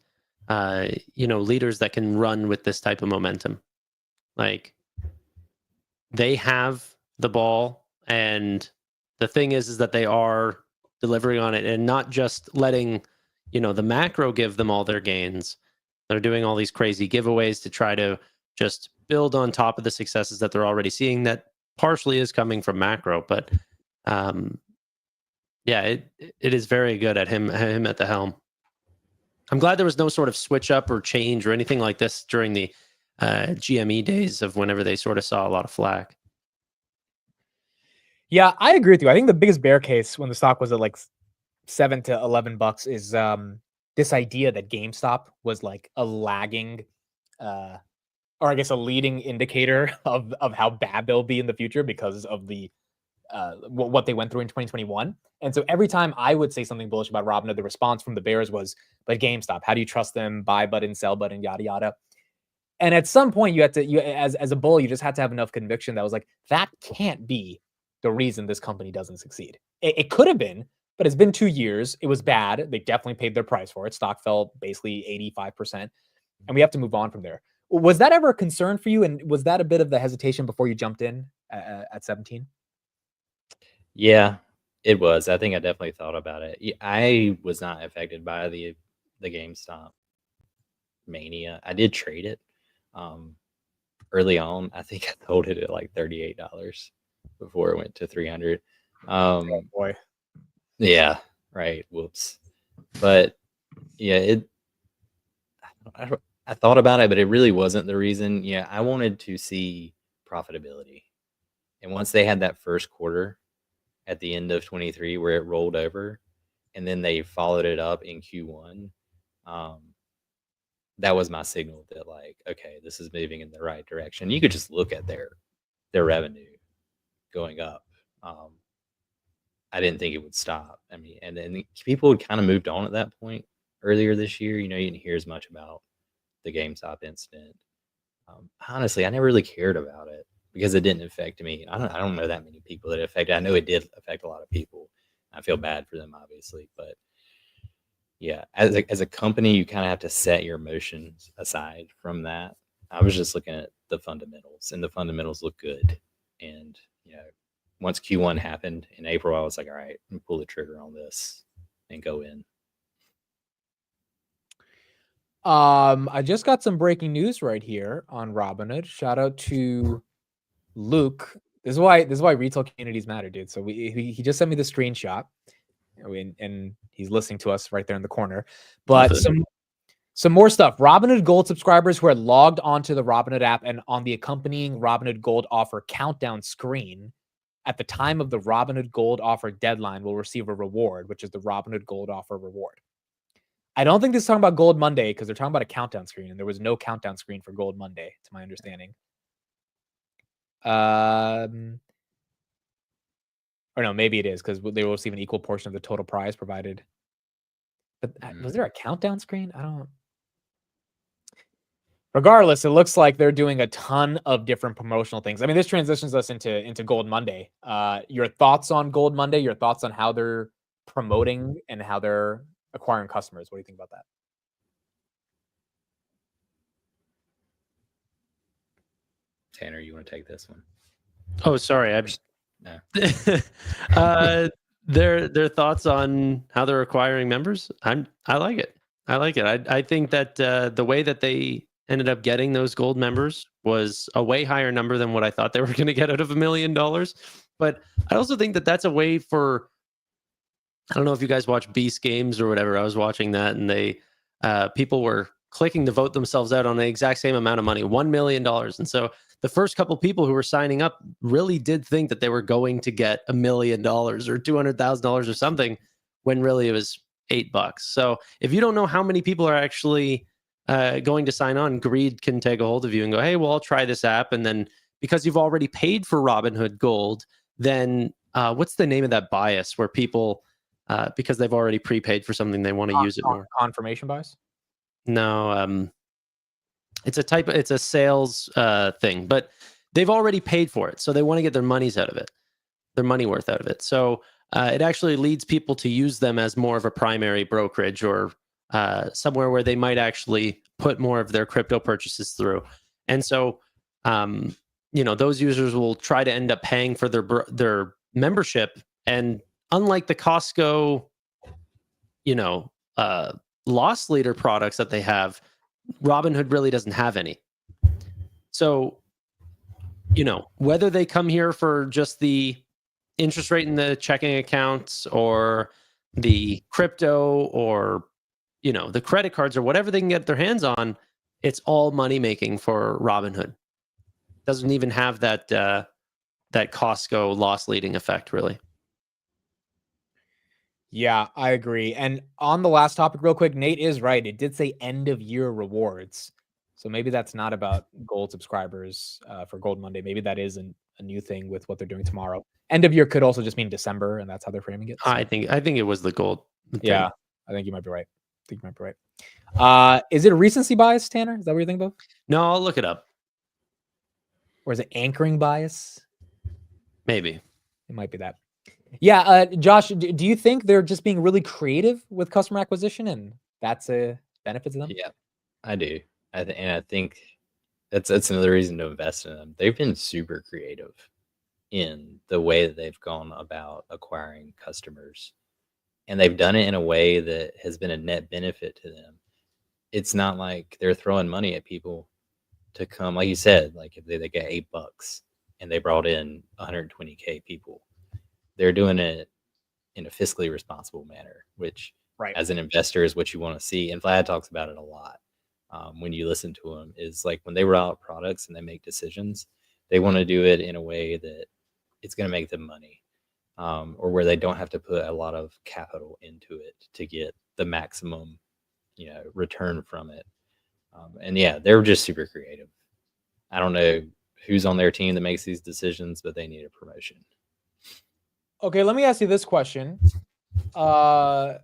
S3: leaders that can run with this type of momentum. Like, they have the ball, and the thing is that they are delivering on it, and not just letting the macro give them all their gains. They're doing all these crazy giveaways to try to just build on top of the successes that they're already seeing, that partially is coming from macro. But it is very good at him at the helm. I'm glad there was no sort of switch up or change or anything like this during the GME days of whenever they sort of saw a lot of flack.
S1: Yeah, I agree with you. I think the biggest bear case when the stock was at $7 to $11 is this idea that GameStop was like a lagging, or I guess a leading indicator of how bad they'll be in the future because of the what they went through in 2021. And so every time I would say something bullish about Robinhood, the response from the bears was, "But GameStop, how do you trust them? Buy button, sell button, yada yada." And at some point, you had to, as a bull, you just had to have enough conviction that was like, that can't be the reason this company doesn't succeed. It could have been, but it's been 2 years. It was bad. They definitely paid their price for it. Stock fell basically 85%, and we have to move on from there. Was that ever a concern for you? And was that a bit of the hesitation before you jumped in at 17?
S2: Yeah, it was. I think I definitely thought about it. I was not affected by the GameStop mania. I did trade it early on. I think I sold it at like $38 before it went to 300.
S1: Oh boy.
S2: Yeah, right. Whoops. But yeah, I thought about it, but it really wasn't the reason. Yeah, I wanted to see profitability. And once they had that first quarter at the end of 23 where it rolled over, and then they followed it up in Q1, that was my signal that like, okay, this is moving in the right direction. You could just look at their revenue going up. I didn't think it would stop. I mean, and then people had kind of moved on at that point earlier this year. You didn't hear as much about the GameStop incident. Honestly, I never really cared about it because it didn't affect me. I don't know that many people that it affected. I know it did affect a lot of people. I feel bad for them, obviously, but yeah, as a company, you kind of have to set your emotions aside from that. I was just looking at the fundamentals, and the fundamentals look good. And once Q1 happened in April, I was like, all right, I'm pull the trigger on this and go in.
S1: I just got some breaking news right here on Robinhood. Shout out to Luke. This is why retail communities matter, dude. So he just sent me the screenshot, and he's listening to us right there in the corner. But some more stuff. Robinhood Gold subscribers who are logged onto the Robinhood app and on the accompanying Robinhood Gold offer countdown screen at the time of the Robinhood Gold offer deadline will receive a reward, which is the Robinhood Gold offer reward. I don't think this is talking about Gold Monday because they're talking about a countdown screen, and there was no countdown screen for Gold Monday, to my understanding. Or no, maybe it is because they will receive an equal portion of the total prize provided. But was there a countdown screen? I don't. Regardless, it looks like they're doing a ton of different promotional things. I mean, this transitions us into Gold Monday. Your thoughts on Gold Monday? Your thoughts on how they're promoting and how they're acquiring customers? What do you think about that?
S2: Tanner, you want to take this one?
S3: Oh, sorry. Their thoughts on how they're acquiring members. I like it. I think that the way that they ended up getting those gold members was a way higher number than what I thought they were going to get out of $1 million. But I also think that that's a way for, I don't know if you guys watch Beast Games or whatever. I was watching that, and they people were clicking to vote themselves out on the exact same amount of money, $1 million. And so the first couple people who were signing up really did think that they were going to get $1 million or $200,000 or something, when really it was $8. So if you don't know how many people are actually going to sign on, greed can take a hold of you and go, hey, well, I'll try this app. And then because you've already paid for Robinhood Gold, then what's the name of that bias where people, because they've already prepaid for something, they want to use it more?
S1: Confirmation bias?
S3: No, it's a sales thing, but they've already paid for it. So they want to get their money worth out of it. So it actually leads people to use them as more of a primary brokerage, or somewhere where they might actually put more of their crypto purchases through. And so, those users will try to end up paying for their membership. And unlike the Costco, loss leader products that they have, Robinhood really doesn't have any. So, whether they come here for just the interest rate in the checking accounts, or the crypto, or the credit cards, or whatever they can get their hands on, it's all money making for Robinhood. Doesn't even have that Costco loss leading effect, really.
S1: Yeah, I agree. And on the last topic, real quick, Nate is right. It did say end of year rewards. So maybe that's not about gold subscribers for Gold Monday. Maybe that is a new thing with what they're doing tomorrow. End of year could also just mean December, and that's how they're framing it. So,
S3: I think it was the gold thing.
S1: yeah, I think you might be right. Is it a recency bias, Tanner? Is that what you're thinking of?
S3: No, I'll look it up.
S1: Or is it anchoring bias?
S3: Maybe.
S1: It might be that. Yeah, Josh, do you think they're just being really creative with customer acquisition, and that's a benefit to them?
S2: Yeah, I do. And I think that's another reason to invest in them. They've been super creative in the way that they've gone about acquiring customers, and they've done it in a way that has been a net benefit to them. It's not like they're throwing money at people to come, like you said, like if they get $8 and they brought in 120K people. They're doing it in a fiscally responsible manner, which
S1: Right.
S2: as an investor is what you want to see. And Vlad talks about it a lot when you listen to him, is like when they roll out products and they make decisions, they want to do it in a way that it's going to make them money, or where they don't have to put a lot of capital into it to get the maximum, return from it. And yeah, they're just super creative. I don't know who's on their team that makes these decisions, but they need a promotion.
S1: Okay, let me ask you this question. How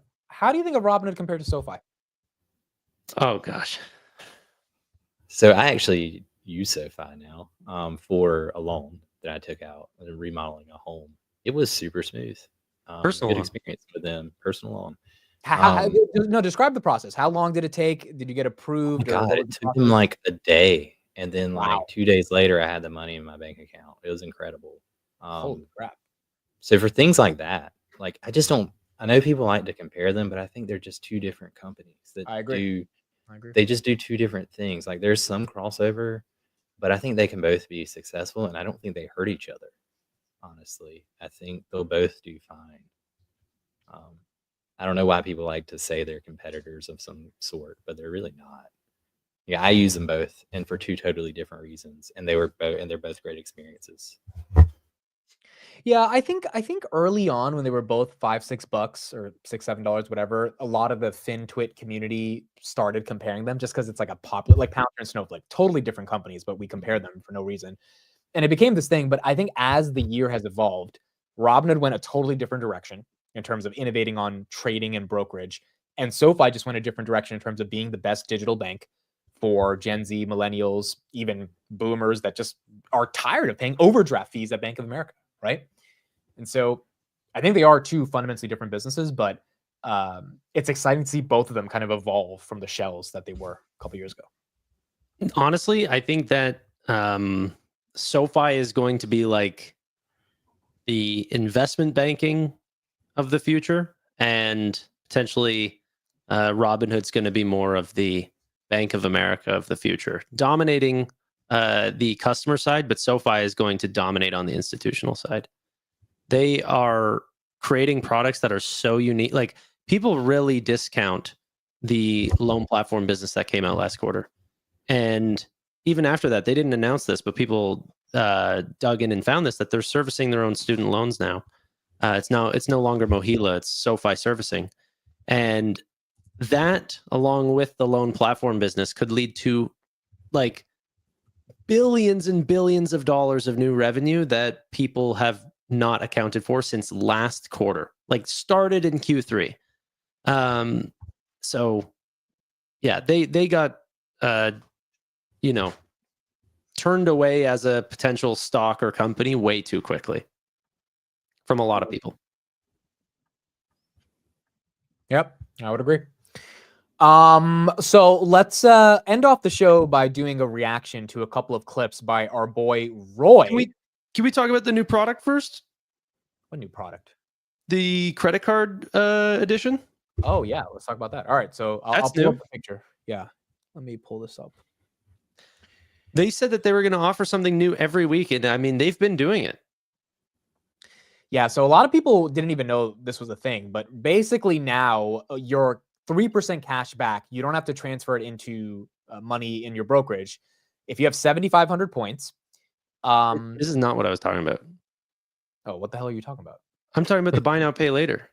S1: do you think of Robinhood compared to SoFi?
S3: Oh gosh.
S2: So I actually use SoFi now for a loan that I took out, remodeling a home. It was super smooth.
S3: Personal
S2: good
S3: loan.
S2: experience with them. Personal loan.
S1: No, describe the process. How long did it take? Did you get approved?
S2: Oh God, it took them like a day, and then like 2 days later, I had the money in my bank account. It was incredible.
S1: Holy crap!
S2: So for things like that, like I know people like to compare them, but I think they're just two different companies that
S1: I agree.
S2: they just do two different things. Like there's some crossover, but I think they can both be successful, and I don't think they hurt each other. Honestly, I think they'll both do fine. I don't know why people like to say they're competitors of some sort, but they're really not. Yeah, I use them both, and for two totally different reasons, and they're both great experiences.
S1: Yeah, I think early on when they were both $5-6 or $6-7, whatever, a lot of the FinTwit community started comparing them just because it's like a popular, like Palantir and Snowflake, totally different companies, but we compare them for no reason. And it became this thing. But I think as the year has evolved, Robinhood went a totally different direction in terms of innovating on trading and brokerage. And SoFi just went a different direction in terms of being the best digital bank for Gen Z, millennials, even boomers that just are tired of paying overdraft fees at Bank of America, right? And so I think they are two fundamentally different businesses, but it's exciting to see both of them kind of evolve from the shells that they were a couple years ago.
S3: Honestly, I think that SoFi is going to be like the investment banking of the future, and potentially Robinhood's going to be more of the Bank of America of the future, dominating the customer side, but SoFi is going to dominate on the institutional side. They are creating products that are so unique. Like people really discount the loan platform business that came out last quarter. And even after that, they didn't announce this, but people dug in and found this, that they're servicing their own student loans now. It's no longer Mohila, it's SoFi servicing. And that, along with the loan platform business, could lead to like billions and billions of dollars of new revenue that people have not accounted for since last quarter, like started in Q3. So yeah, they got turned away as a potential stock or company way too quickly from a lot of people.
S1: Yep, I would agree. So let's end off the show by doing a reaction to a couple of clips by our boy Roy.
S3: Can we talk about the new product first?
S1: What new product?
S3: The credit card edition.
S1: Oh yeah, let's talk about that. All right, so I'll pull up the picture. Yeah, let me pull this up.
S3: They said that they were going to offer something new every week, and I mean they've been doing it.
S1: Yeah, so a lot of people didn't even know this was a thing, but basically now your 3% cash back, you don't have to transfer it into money in your brokerage. If you have 7,500 points.
S3: This is not what I was talking about.
S1: Oh, what the hell are you talking about?
S3: I'm talking about the buy now, pay later.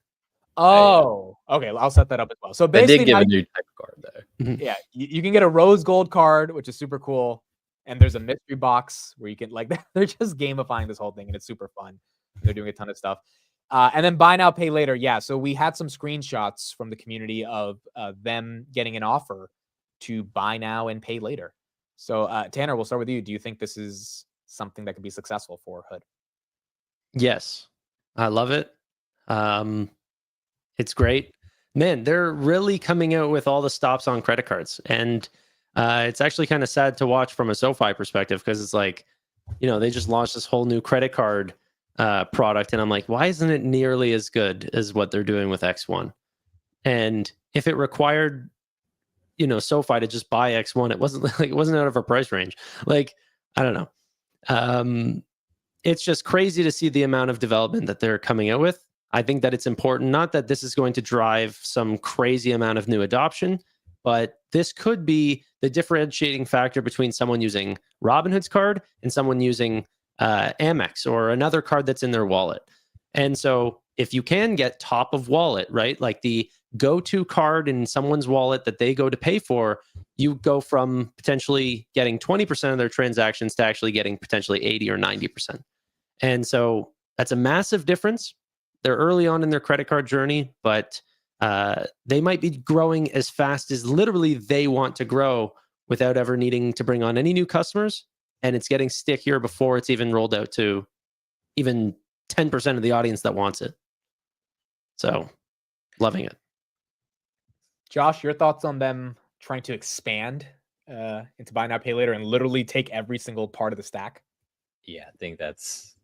S1: Oh, okay. I'll set that up as well. So
S2: They did
S1: basically,
S2: give
S1: now
S2: a new type of card though.
S1: yeah, you can get a rose gold card, which is super cool. And there's a mystery box where you can like they're just gamifying this whole thing, and it's super fun. They're doing a ton of stuff. And then buy now, pay later. Yeah. So we had some screenshots from the community of them getting an offer to buy now and pay later. So Tanner, we'll start with you. Do you think this is something that could be successful for Hood?
S3: Yes, I love it. It's great. Man, they're really coming out with all the stops on credit cards. And it's actually kind of sad to watch from a SoFi perspective, because it's like, they just launched this whole new credit card product. And I'm like, why isn't it nearly as good as what they're doing with X1? And if it required, SoFi to just buy X1, it wasn't out of our price range. Like, I don't know. It's just crazy to see the amount of development that they're coming out with. I think that it's important, not that this is going to drive some crazy amount of new adoption, but this could be the differentiating factor between someone using Robinhood's card and someone using Amex or another card that's in their wallet. And so if you can get top of wallet, right, like the go-to card in someone's wallet that they go to pay for, you go from potentially getting 20% of their transactions to actually getting potentially 80 or 90%. And so that's a massive difference. They're early on in their credit card journey, but they might be growing as fast as literally they want to grow without ever needing to bring on any new customers. And it's getting stickier before it's even rolled out to even 10% of the audience that wants it. So, loving it.
S1: Josh, your thoughts on them trying to expand into buy now, pay later and literally take every single part of the stack?
S2: Yeah, I think that's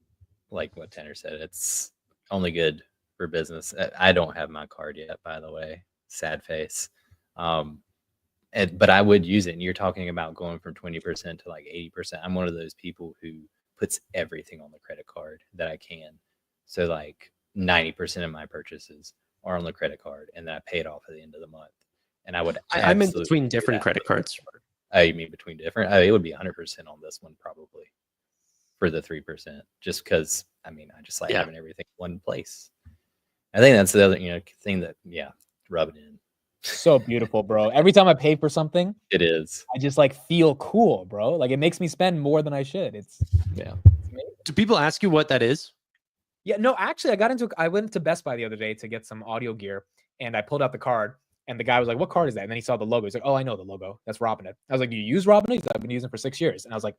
S2: like what Tanner said. It's only good for business. I don't have my card yet, by the way. Sad face. But I would use it. And you're talking about going from 20% to like 80%. I'm one of those people who puts everything on the credit card that I can. So like 90% of my purchases are on the credit card, and then I pay it off at the end of the month. And I would
S3: I'm in between different credit cards.
S2: Oh, you mean between different? Oh, it would be 100% on this one probably for the 3%, just because I just like having everything in one place. I think that's the other thing that rub it in.
S1: So beautiful, bro. Every time I pay for something,
S2: it is.
S1: I just like feel cool, bro. Like it makes me spend more than I should. It's amazing.
S3: Do people ask you what that is?
S1: Yeah, no, actually, I went to Best Buy the other day to get some audio gear, and I pulled out the card, and the guy was like, "What card is that?" And then he saw the logo. He's like, "Oh, I know the logo. That's Robinhood." I was like, "You use Robinhood?" He's like, "I've been using it for 6 years." And I was like,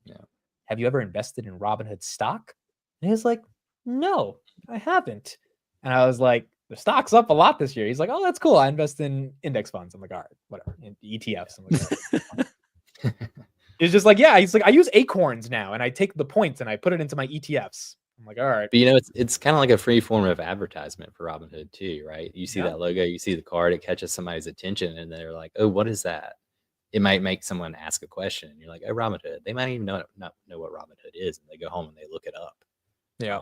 S1: "Yeah. Have you ever invested in Robinhood stock?" And he was like, "No, I haven't." And I was like, "The stock's up a lot this year." He's like, "Oh, that's cool. I invest in index funds." I'm like, "All right, whatever, in ETFs." I'm like, it's just like, yeah. He's like, "I use Acorns now, and I take the points and I put it into my ETFs." I'm like, all right.
S2: But it's kind of like a free form of advertisement for Robinhood too, right? You see that logo, you see the card, it catches somebody's attention, and they're like, "Oh, what is that?" It might make someone ask a question, and you're like, "Oh, Robinhood." They might even not know what Robinhood is, and they go home and they look it up.
S1: Yeah.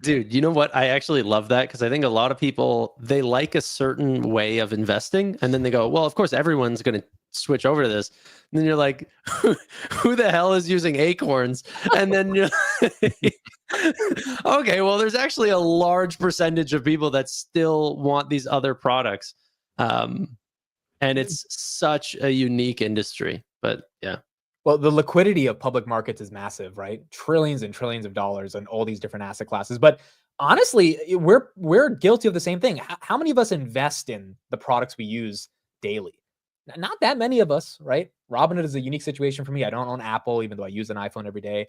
S3: Dude, you know what? I actually love that, because I think a lot of people, they like a certain way of investing, and then they go, well, of course, everyone's going to switch over to this. And then you're like, who the hell is using Acorns? And then you're okay, well, there's actually a large percentage of people that still want these other products. And it's such a unique industry. But yeah.
S1: Well, the liquidity of public markets is massive, right? Trillions and trillions of dollars and all these different asset classes. But honestly, we're guilty of the same thing. How many of us invest in the products we use daily? Not that many of us, right? Robinhood is a unique situation for me. I don't own Apple, even though I use an iPhone every day.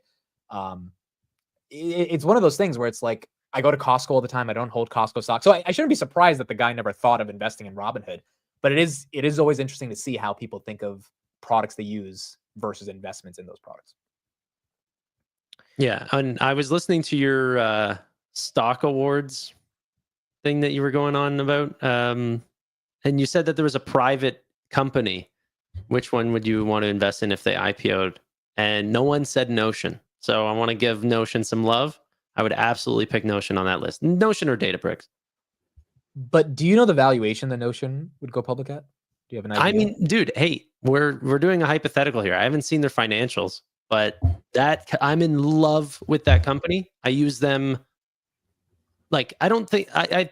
S1: It's one of those things where it's like, I go to Costco all the time. I don't hold Costco stock. So I shouldn't be surprised that the guy never thought of investing in Robinhood. But it is always interesting to see how people think of products they use versus investments in those products.
S3: Yeah. And I was listening to your stock awards thing that you were going on about. And you said that there was a private company. Which one would you want to invest in if they IPO'd? And no one said Notion. So I want to give Notion some love. I would absolutely pick Notion on that list. Notion or Databricks.
S1: But do you know the valuation that Notion would go public at? Do you have an idea?
S3: I mean, dude, hey, we're doing a hypothetical here. I haven't seen their financials, but I'm in love with that company. I use them. Like, I don't think I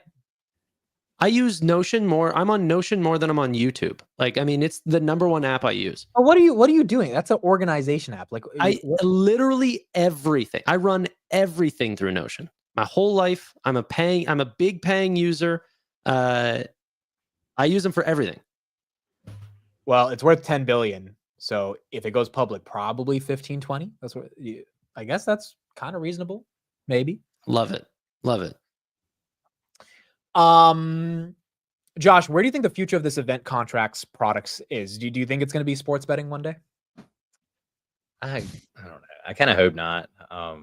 S3: I use Notion more. I'm on Notion more than I'm on YouTube. Like, I mean, it's the #1 app I use.
S1: Oh, what are you doing? That's an organization app. Like
S3: I literally everything. I run everything through Notion. My whole life. I'm a big paying user. I use them for everything.
S1: Well, it's worth 10 billion. So if it goes public, probably 15, 20. That's what I guess that's kind of reasonable. Maybe.
S3: Love it. Love it.
S1: Josh, where do you think the future of this event contracts products is? Do you think it's going to be sports betting one day?
S2: I don't know. I kind of hope not. I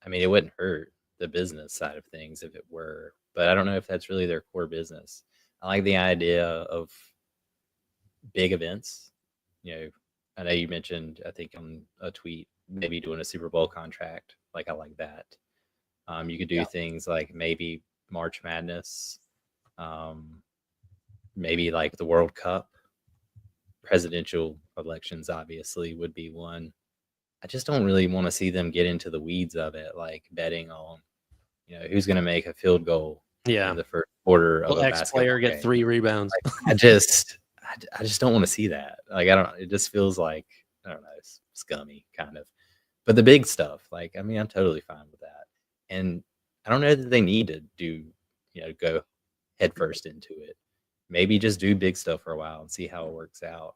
S2: mean, it wouldn't hurt the business side of things if it were, but I don't know if that's really their core business. I like the idea of big events. You know, I know you mentioned, I think on a tweet, maybe doing a Super Bowl contract. Like, I like that. You could do things like maybe March Madness, maybe like the World Cup. Presidential elections obviously would be one. I just don't really want to see them get into the weeds of it, like betting on, you know, who's going to make a field goal in the first quarter of a
S3: X player get 3 rebounds.
S2: Like, I just don't want to see that. Like, I don't. It just feels like, I don't know, it's scummy kind of. But the big stuff, like, I mean, I'm totally fine with that. And I don't know that they need to do, you know, go headfirst into it. Maybe just do big stuff for a while and see how it works out.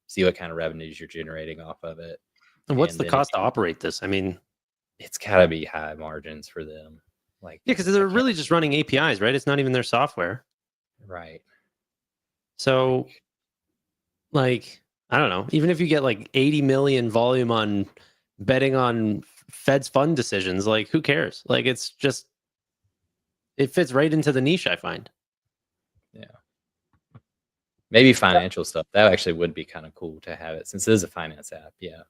S2: See what kind of revenues you're generating off of it.
S3: And what's the cost to operate this? I mean,
S2: it's got to be high margins for them. Like,
S3: yeah, because they're really just running APIs, right? It's not even their software.
S2: Right.
S3: So, like, I don't know. Even if you get like 80 million volume on betting on Fed's fund decisions, like, who cares? Like, it's just, it fits right into the niche, I find.
S2: Yeah. Maybe financial stuff. That actually would be kind of cool to have it, since it is a finance app. Yeah.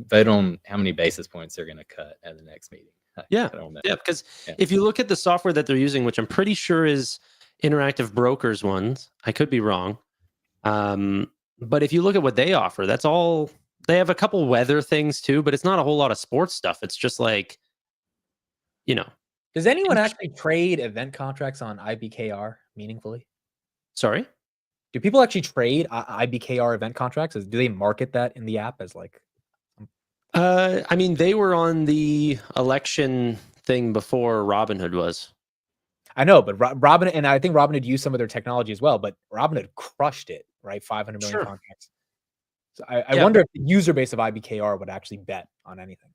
S2: Vote on how many basis points they're going to cut at the next meeting.
S3: Yeah. Yeah. Because if you look at the software that they're using, which I'm pretty sure is Interactive Brokers ones, I could be wrong. But if you look at what they offer, that's all. They have a couple weather things too, but it's not a whole lot of sports stuff. It's just like, you know.
S1: Does anyone actually trade event contracts on IBKR meaningfully?
S3: Sorry?
S1: Do people actually trade IBKR event contracts? Do they market that in the app as like?
S3: I mean, they were on the election thing before Robinhood was.
S1: I know, but Robinhood, and I think Robinhood used some of their technology as well, but Robinhood crushed it, right? 500 million contracts. So I wonder if the user base of IBKR would actually bet on anything.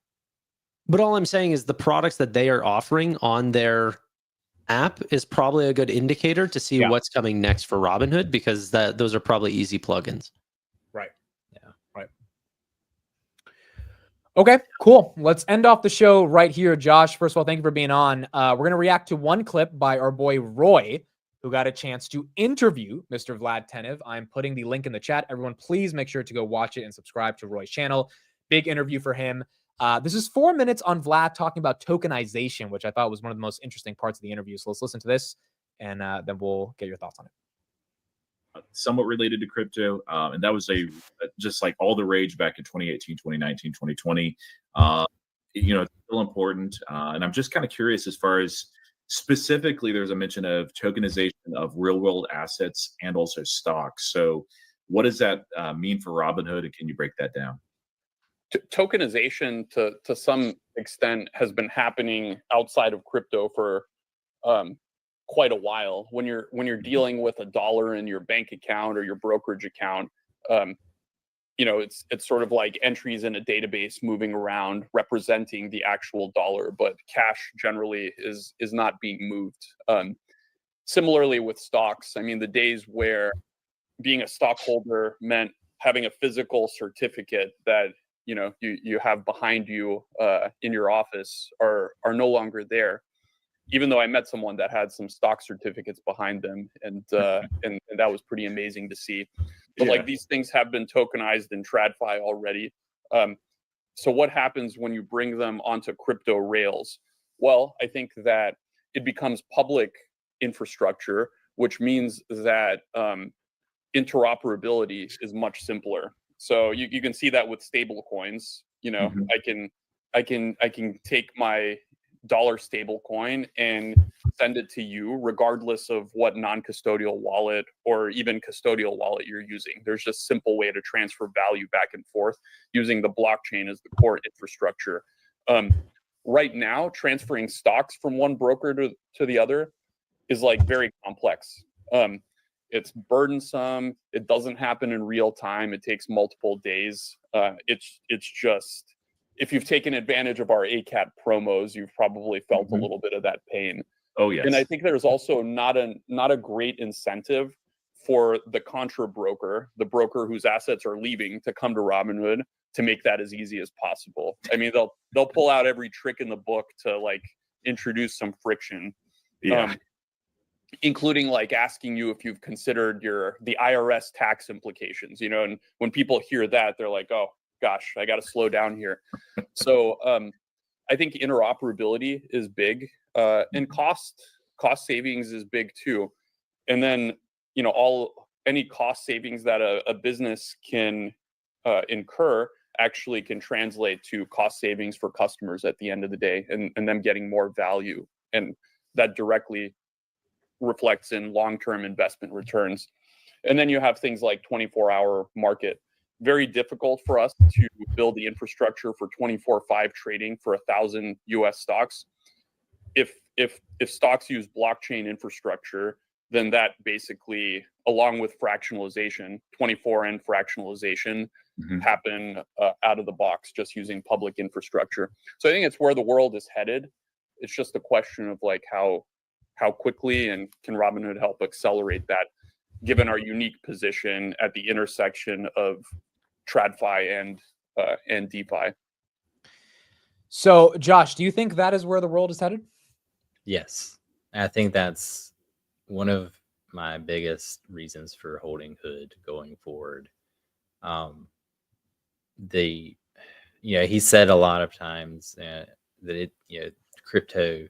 S3: But all I'm saying is the products that they are offering on their app is probably a good indicator to see what's coming next for Robinhood, because those are probably easy plugins.
S1: Right. Yeah. Right. Okay, cool. Let's end off the show right here, Josh. First of all, thank you for being on. We're going to react to one clip by our boy Roy, who got a chance to interview Mr. Vlad Tenev. I'm putting the link in the chat. Everyone, please make sure to go watch it and subscribe to Roy's channel. Big interview for him. This is 4 minutes on Vlad talking about tokenization, which I thought was one of the most interesting parts of the interview. So let's listen to this, and then we'll get your thoughts on it.
S4: Somewhat related to crypto, and that was just like all the rage back in 2018, 2019, 2020. You know, it's still important, and I'm just kind of curious as far as specifically, there's a mention of tokenization of real world assets and also stocks. So what does that mean for Robinhood, and can you break that down?
S5: Tokenization to some extent has been happening outside of crypto for quite a while. When you're dealing with a dollar in your bank account or your brokerage account, you know, it's sort of like entries in a database moving around representing the actual dollar, but cash generally is not being moved. Similarly with stocks, I mean, the days where being a stockholder meant having a physical certificate that you have behind you in your office are no longer there. Even though I met someone that had some stock certificates behind them, and that was pretty amazing to see. But like, these things have been tokenized in TradFi already. So what happens when you bring them onto crypto rails? Well, I think that it becomes public infrastructure, which means that interoperability is much simpler. So you can see that with stable coins. You know, I can take my dollar stable coin and send it to you regardless of what non-custodial wallet or even custodial wallet you're using. There's just a simple way to transfer value back and forth using the blockchain as the core infrastructure. Right now, transferring stocks from one broker to the other is like very complex. It's burdensome. It doesn't happen in real time. It takes multiple days. It's just, if you've taken advantage of our ACAT promos, you've probably felt a little bit of that pain.
S4: Oh yes.
S5: And I think there's also not a great incentive for the contra broker, the broker whose assets are leaving, to come to Robinhood to make that as easy as possible. I mean, they'll pull out every trick in the book to like introduce some friction.
S4: Yeah.
S5: Including like asking you if you've considered the IRS tax implications, you know, and when people hear that, they're like, oh gosh, I got to slow down here. So I think interoperability is big, and cost savings is big too. And then, you know, any cost savings that a business can incur actually can translate to cost savings for customers at the end of the day, and them getting more value, and that directly reflects in long-term investment returns. And then you have things like 24-hour market. Very difficult for us to build the infrastructure for 24/5 trading for 1,000 US stocks. If stocks use blockchain infrastructure, then that basically, along with fractionalization, 24N fractionalization, happen out of the box just using public infrastructure. So I think it's where the world is headed. It's just a question of like how quickly, and can Robinhood help accelerate that, given our unique position at the intersection of TradFi and DeFi.
S1: So, Josh, do you think that is where the world is headed?
S2: Yes. I think that's one of my biggest reasons for holding Hood going forward. He said a lot of times that crypto,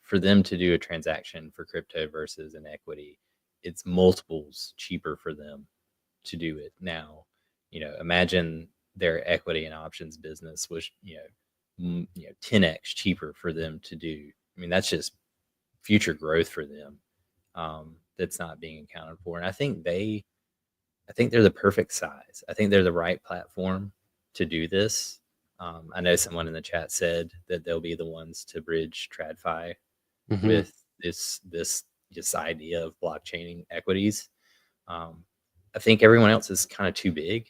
S2: for them to do a transaction for crypto versus an equity, it's multiples cheaper for them to do it now. Imagine their equity and options business was 10x cheaper for them to do. I mean, that's just future growth for them that's not being accounted for. And I think they're the perfect size. I think they're the right platform to do this. I know someone in the chat said that they'll be the ones to bridge TradFi with this idea of blockchaining equities. I think everyone else is kind of too big,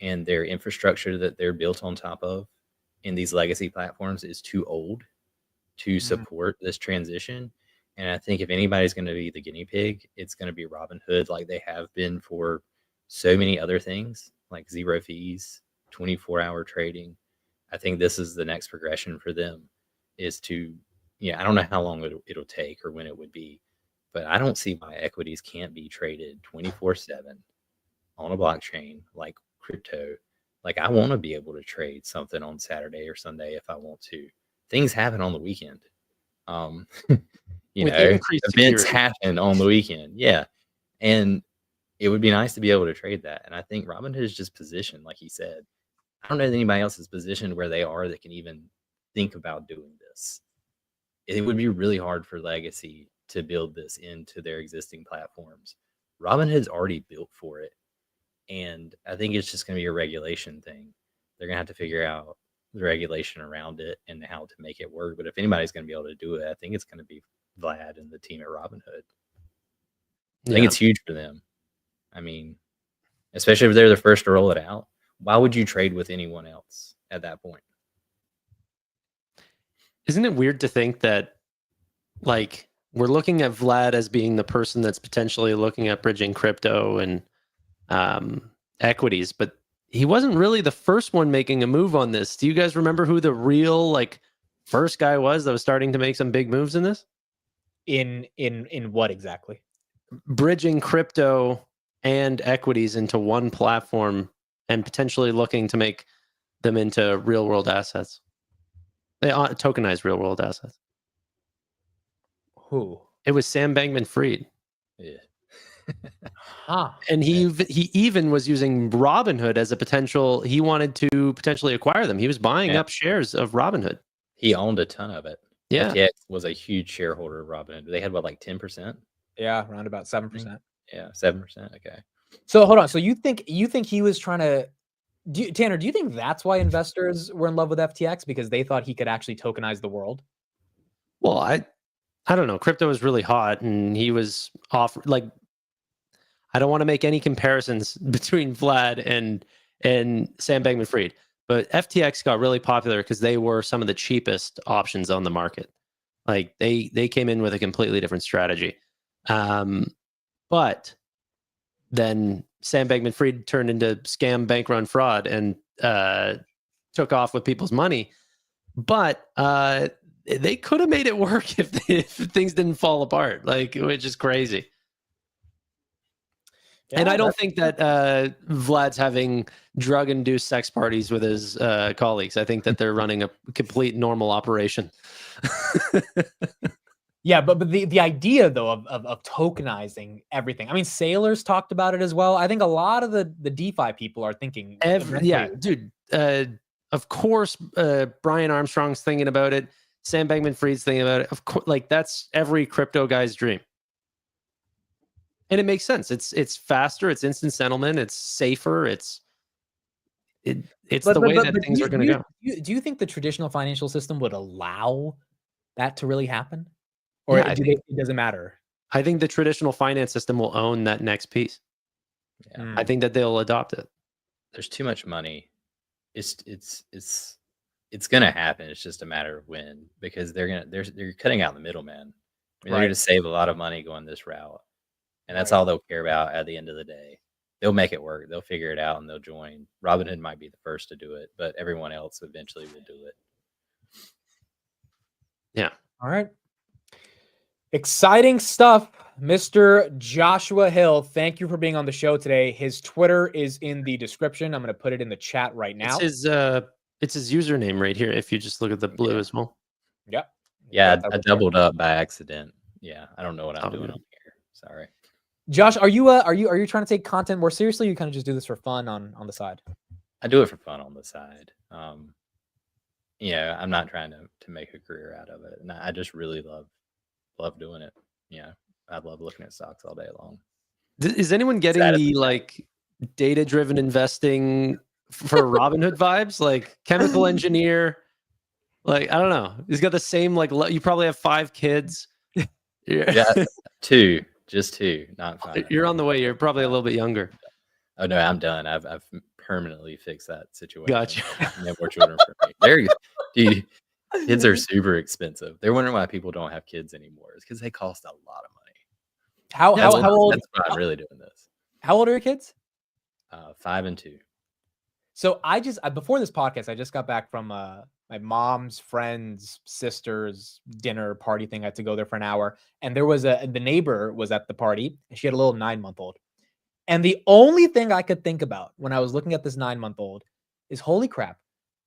S2: and their infrastructure that they're built on top of in these legacy platforms is too old to support this transition. And I think if anybody's going to be the guinea pig, it's going to be Robinhood, like they have been for so many other things, like zero fees, 24-hour trading. I think this is the next progression for them, is to, I don't know how long it'll take or when it would be, but I don't see why equities can't be traded 24/7 on a blockchain like crypto. Like, I want to be able to trade something on Saturday or Sunday if I want to. Things happen on the weekend. Events happen on the weekend. Yeah. And it would be nice to be able to trade that. And I think Robinhood is just positioned, like he said. I don't know that anybody else is positioned where they are that can even think about doing this. It would be really hard for Legacy to build this into their existing platforms. Robinhood's already built for it. And I think it's just going to be a regulation thing. They're going to have to figure out the regulation around it and how to make it work. But if anybody's going to be able to do it, I think it's going to be Vlad and the team at Robinhood. I think it's huge for them. I mean, especially if they're the first to roll it out. Why would you trade with anyone else at that point?
S3: Isn't it weird to think that, like, we're looking at Vlad as being the person that's potentially looking at bridging crypto and equities, but he wasn't really the first one making a move on this. Do you guys remember who the real first guy was that was starting to make some big moves in this?
S1: In what exactly?
S3: Bridging crypto and equities into one platform and potentially looking to make them into real world assets. They tokenize real world assets.
S1: Who?
S3: It was Sam Bankman-Fried.
S2: Yeah.
S3: And he even was using Robinhood as a potential. He wanted to potentially acquire them. He was buying up shares of Robinhood.
S2: He owned a ton of it.
S3: Yeah.
S2: FTX was a huge shareholder of Robinhood. They had what, like 10%?
S1: Yeah, around about 7%.
S2: Yeah, 7%. Okay.
S1: So hold on. So you think he was trying to Tanner, do you think that's why investors were in love with FTX because they thought he could actually tokenize the world?
S3: Well, I don't know. Crypto was really hot, and he was off. Like, I don't want to make any comparisons between Vlad and Sam Bankman-Fried, but FTX got really popular because they were some of the cheapest options on the market. Like they came in with a completely different strategy. But then Sam Bankman-Fried turned into scam, bank run, fraud, and took off with people's money. But they could have made it work if things didn't fall apart, like, which is crazy.
S1: Yeah,
S3: and I don't think that Vlad's having drug-induced sex parties with his colleagues. I think that they're running a complete normal operation.
S1: Yeah, but the idea though of tokenizing everything. I mean, Sailors talked about it as well. I think a lot of the DeFi people are thinking.
S3: Yeah, dude. Of course, Brian Armstrong's thinking about it. Sam Bankman-Fried's thinking about it. Of course, like that's every crypto guy's dream. And it makes sense. It's faster. It's instant settlement. It's safer. It's the way that things are going to go.
S1: Do you think the traditional financial system would allow that to really happen? Or
S3: Yeah,
S1: it doesn't matter?
S3: I think the traditional finance system will own that next piece.
S2: Yeah.
S3: I think that they'll adopt it.
S2: There's too much money. It's gonna happen. It's just a matter of when, because they're cutting out the middleman. I mean, they're
S1: Right.
S2: gonna save a lot of money going this route, and that's all they'll care about at the end of the day. They'll make it work. They'll figure it out, and they'll join. Robinhood might be the first to do it, but everyone else eventually will do it.
S3: Yeah.
S1: All right. Exciting stuff, Mr. Joshua Hill. Thank you for being on the show today. His Twitter is in the description. I'm going to put it in the chat right now.
S3: It's his username right here. If you just look at the blue as well.
S1: Yep.
S2: Yeah, I doubled up by accident. Yeah, I don't know what I'm doing on here. Sorry.
S1: Josh, are you trying to take content more seriously? Or you kind of just do this for fun on the side?
S2: I do it for fun on the side. I'm not trying to make a career out of it, and I just really love doing it. Yeah, I love looking at stocks all day long.
S3: Is anyone getting the like data-driven investing for Robinhood vibes? Like chemical engineer, like I don't know. He's got the same like you probably have 5 kids.
S2: Yeah, 2, just 2, not 5.
S3: You're on the way. You're probably a little bit younger.
S2: Oh no, I'm done. I've permanently fixed that situation.
S3: Gotcha.
S2: No more children for me. Dude, kids are super expensive. They're wondering why people don't have kids anymore. It's because they cost a lot of money.
S1: How old?
S2: That's why I'm really doing this.
S1: How old are your kids?
S2: 5 and 2.
S1: So before this podcast, I just got back from my mom's friend's sister's dinner party thing. I had to go there for an hour, and there was the neighbor was at the party, and she had a little 9-month-old. And the only thing I could think about when I was looking at this 9-month-old is, holy crap,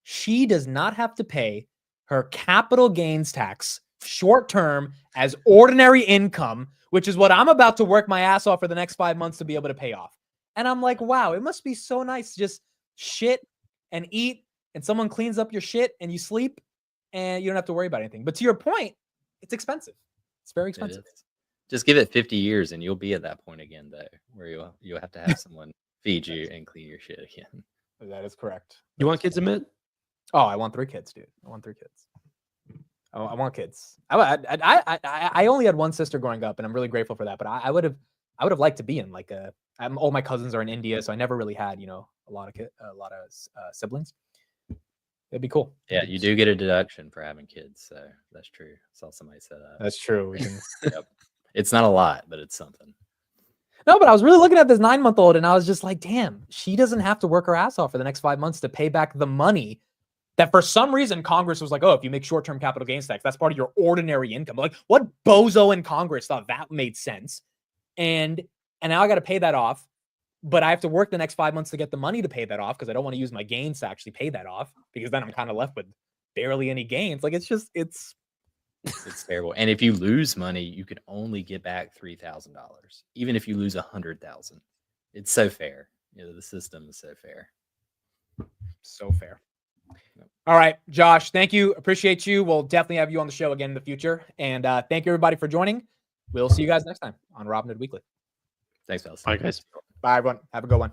S1: she does not have to pay her capital gains tax short term as ordinary income, which is what I'm about to work my ass off for the next 5 months to be able to pay off. And I'm like, wow, it must be so nice to just shit and eat, and someone cleans up your shit and you sleep and you don't have to worry about anything. But to your point, it's expensive. It's very expensive.
S2: Just give it 50 years and you'll be at that point again, though, where you'll have to have someone feed you and clean your shit again.
S1: That is correct.
S3: You want kids, Amit?
S1: Oh, I want 3 kids, dude. I want 3 kids. I want kids. I only had one sister growing up, and I'm really grateful for that. But I would have liked to be in like all my cousins are in India, so I never really had a lot of siblings. It'd be cool.
S2: Yeah, you do get a deduction for having kids, so that's true. I saw somebody say that.
S1: That's true. We can...
S2: Yep. It's not a lot, but it's something.
S1: No, but I was really looking at this 9-month-old, and I was just like, damn, she doesn't have to work her ass off for the next 5 months to pay back the money that for some reason Congress was like, oh, if you make short-term capital gains tax, that's part of your ordinary income. Like, what bozo in Congress thought that made sense? And now I got to pay that off, but I have to work the next 5 months to get the money to pay that off because I don't want to use my gains to actually pay that off, because then I'm kind of left with barely any gains. Like, it's
S2: terrible. And if you lose money, you can only get back $3,000, even if you lose 100,000. It's so fair. The system is so fair.
S1: So fair. All right, Josh, thank you. Appreciate you. We'll definitely have you on the show again in the future. And thank you, everybody, for joining. We'll see you guys next time on Robinhood Weekly.
S2: Thanks, fellas.
S3: Bye, guys.
S1: Bye, everyone. Have a good one.